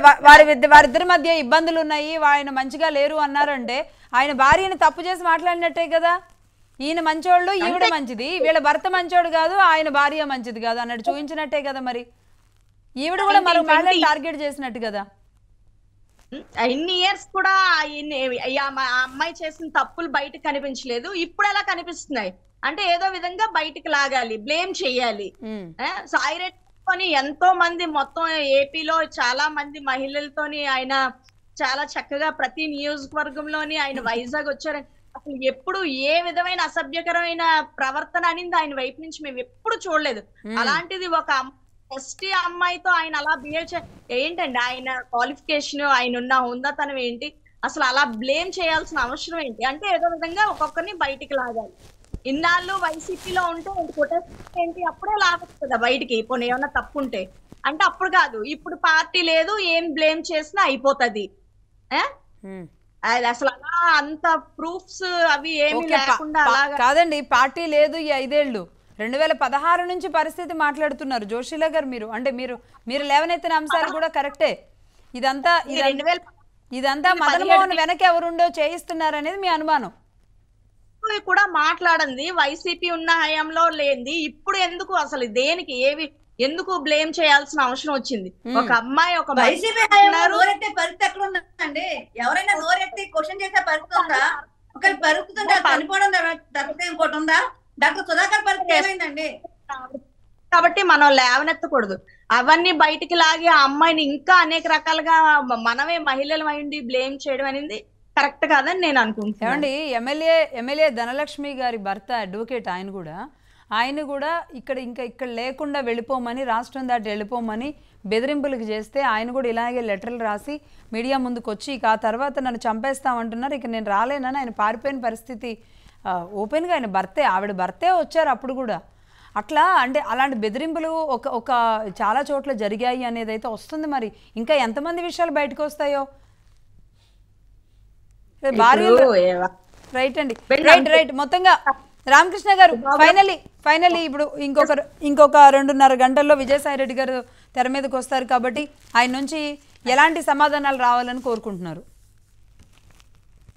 వారిద్దరి మధ్య ఇబ్బందులు ఉన్నాయి, ఆయన మంచిగా లేరు అన్నారంటే ఆయన భార్యని తప్పు చేసి మాట్లాడినట్టే కదా. ఈయన మంచోళ్ళు, ఈవిడ మంచిది, వీళ్ళ భర్త మంచోడు కాదు, ఆయన భార్య మంచిది కాదు అన్నట్టు చూపించినట్టే కదా. మరి ఈవిడ కూడా మరో మహిళని టార్గెట్ చేసినట్టు కదా. ఇన్ని ఇయర్స్ కూడా అమ్మాయి చేసిన తప్పులు బయటకు కనిపించలేదు, ఇప్పుడు ఎలా కనిపిస్తున్నాయి? అంటే ఏదో విధంగా బయటికి లాగాలి, బ్లేమ్ చెయ్యాలి. సాయిరెడ్డితోని ఎంతో మంది మొత్తం ఏపీలో చాలా మంది మహిళలతోని ఆయన చాలా చక్కగా ప్రతి నియోజకవర్గంలోని ఆయన వైజాగ్ వచ్చారు. అసలు ఎప్పుడు ఏ విధమైన అసభ్యకరమైన ప్రవర్తన అనేది ఆయన వైపు నుంచి మేము ఎప్పుడు చూడలేదు. అలాంటిది ఒక ఎస్టీ అమ్మాయితో ఆయన అలా బిహేవ్ ఏంటండి? ఆయన క్వాలిఫికేషన్, ఆయన ఉన్న హుందాతనం ఏంటి? అసలు అలా బ్లేమ్ చేయాల్సిన అవసరం ఏంటి? అంటే ఏదో విధంగా ఒక్కొక్కరిని బయటికి లాగాలి. ఇన్నాళ్ళు వైసీపీలో ఉంటే ఏంటి, అప్పుడే లాగచ్చు కదా బయటికి, పోనీ ఏమన్నా తప్పు ఉంటే. అంటే అప్పుడు కాదు, ఇప్పుడు పార్టీ లేదు, ఏం బ్లేమ్ చేసినా అయిపోతుంది. అసలు అలా అంత ప్రూఫ్స్ అవి ఏమి లేకుండా కాదండి. పార్టీ లేదు ఈ 5 ఏళ్ళు, 2016 నుంచి పరిస్థితి మాట్లాడుతున్నారు జోషిలా గారు. మీరు అంటే మీరు లేవనెత్తిన అంశాలు కూడా కరెక్టే. ఇదంతా మదన్ మోహన్ వెనక ఎవరుండో చేయిస్తున్నారు అనేది మీ అనుమానం కూడా మాట్లాడండి. వైసీపీ ఉన్న హయాంలో లేనిది ఇప్పుడు ఎందుకు, అసలు దేనికి ఎందుకు బ్లేమ్ చేయాల్సిన అవసరం వచ్చింది? ఒక అమ్మాయి ఒక వైసీపీ నోరెత్తే పరిస్థితి ఎక్కడ ఉందండి? ఎవరైనా నోరెత్తి క్వశ్చన్ చేసే పరిస్థితి ఉందా? ఒకరి పరిస్థితి ఉందా? చనిపోవడం తప్పితే ఇంకోటి ఉందా? డాక్టర్ సుధాకర్ పరిస్థితి ఏమైందండి? కాబట్టి మనం లేవనెత్తకూడదు. అవన్నీ బయటికి లాగి ఆ అమ్మాయిని ఇంకా అనేక రకాలుగా మనమే మహిళలు అయింది బ్లేమ్ చేయడం అనేది కరెక్ట్ కాదని నేను అనుకుంటున్నాను. ఏమండి, ఎమ్మెల్యే ధనలక్ష్మి గారి భర్త అడ్వకేట్ ఆయన కూడా ఇక్కడ లేకుండా వెళ్ళిపోమని, రాష్ట్రం దాటి వెళ్ళిపోమని బెదిరింపులకు చేస్తే ఆయన కూడా ఇలాగే లెటర్లు రాసి మీడియా ముందుకు వచ్చి ఇక ఆ తర్వాత నన్ను చంపేస్తామంటున్నారు, ఇక నేను రాలేనని ఆయన పారిపోయిన పరిస్థితి ఓపెన్గా ఆవిడ భర్తే వచ్చారు అప్పుడు కూడా. అట్లా అంటే అలాంటి బెదిరింపులు ఒక చాలా చోట్ల జరిగాయి అనేది అయితే వస్తుంది. మరి ఇంకా ఎంతమంది విషయాలు బయటకు వస్తాయో. రైట్ అండి, రైట్ మొత్తంగా రామకృష్ణ గారు ఫైనలీ ఇప్పుడు ఇంకొక 2.5 గంటల్లో విజయసాయి రెడ్డి గారు తెర మీదకి వస్తారు కాబట్టి ఆయన నుంచి ఎలాంటి సమాధానాలు రావాలని కోరుకుంటున్నారు?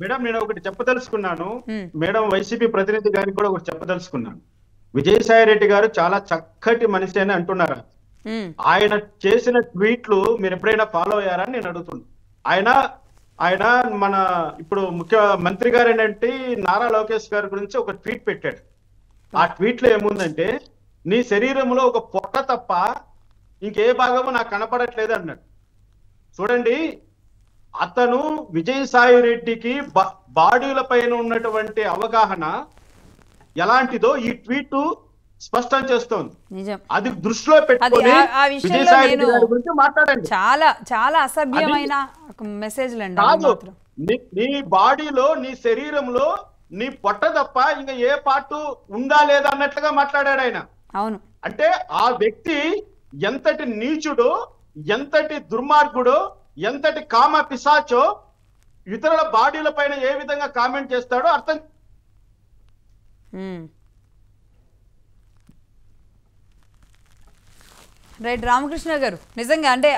మేడం నేను ఒకటి చెప్పదలుచుకున్నాను మేడం, వైసీపీ ప్రతినిధి గారికి కూడా ఒకటి చెప్పదలుచుకున్నాను. విజయసాయి రెడ్డి గారు చాలా చక్కటి మనిషి అని అంటున్నారు. ఆయన చేసిన ట్వీట్లు మీరు ఎప్పుడైనా ఫాలో అయ్యారని నేను అడుగుతున్నాను. ఆయన మన ఇప్పుడు ముఖ్యమంత్రి గారు ఏంటంటే నారా లోకేష్ గారి గురించి ఒక ట్వీట్ పెట్టాడు. ఆ ట్వీట్ లో ఏముందంటే, నీ శరీరంలో ఒక పొట్ట తప్ప ఇంకే భాగము నాకు కనపడట్లేదు అన్నాడు. చూడండి, అతను విజయసాయి రెడ్డికి బాడీల పైన ఉన్నటువంటి అవగాహన ఎలాంటిదో ఈ ట్వీట్ స్పష్టం చేస్తోంది. అది దృష్టిలో పెట్టుకొని విజయసాయి రెడ్డి గారి గురించి మాట్లాడండి. చాలా అసభ్యమైన మెసేజ్లు అండి. నీ బాడీలో, నీ శరీరంలో నీ పొట్ట తప్ప ఇంకా ఏ పార్ట్ ఉందా లేదా అన్నట్లుగా మాట్లాడాడు ఆయన. అవును, అంటే ఆ వ్యక్తి ఎంతటి నీచుడో, ఎంతటి దుర్మార్గుడో, ఎంతటి కామ పిశాచో, ఇతరుల బాడీల పైన ఏ విధంగా కామెంట్ చేస్తాడో అర్థం. రైట్ రామకృష్ణ గారు, నిజంగా అంటే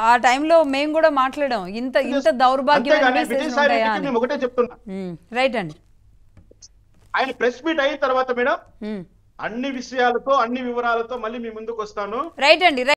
ఆ టైంలో మేము కూడా మాట్లాడాం, ఇంత దౌర్భాగ్యం. ఒకటే చెప్తున్నా, రైట్ అండి. ఆయన ప్రెస్ మీట్ అయిన తర్వాత మేడం అన్ని విషయాలతో, అన్ని వివరాలతో మళ్ళీ మీ ముందుకు వస్తాను. రైట్ అండి.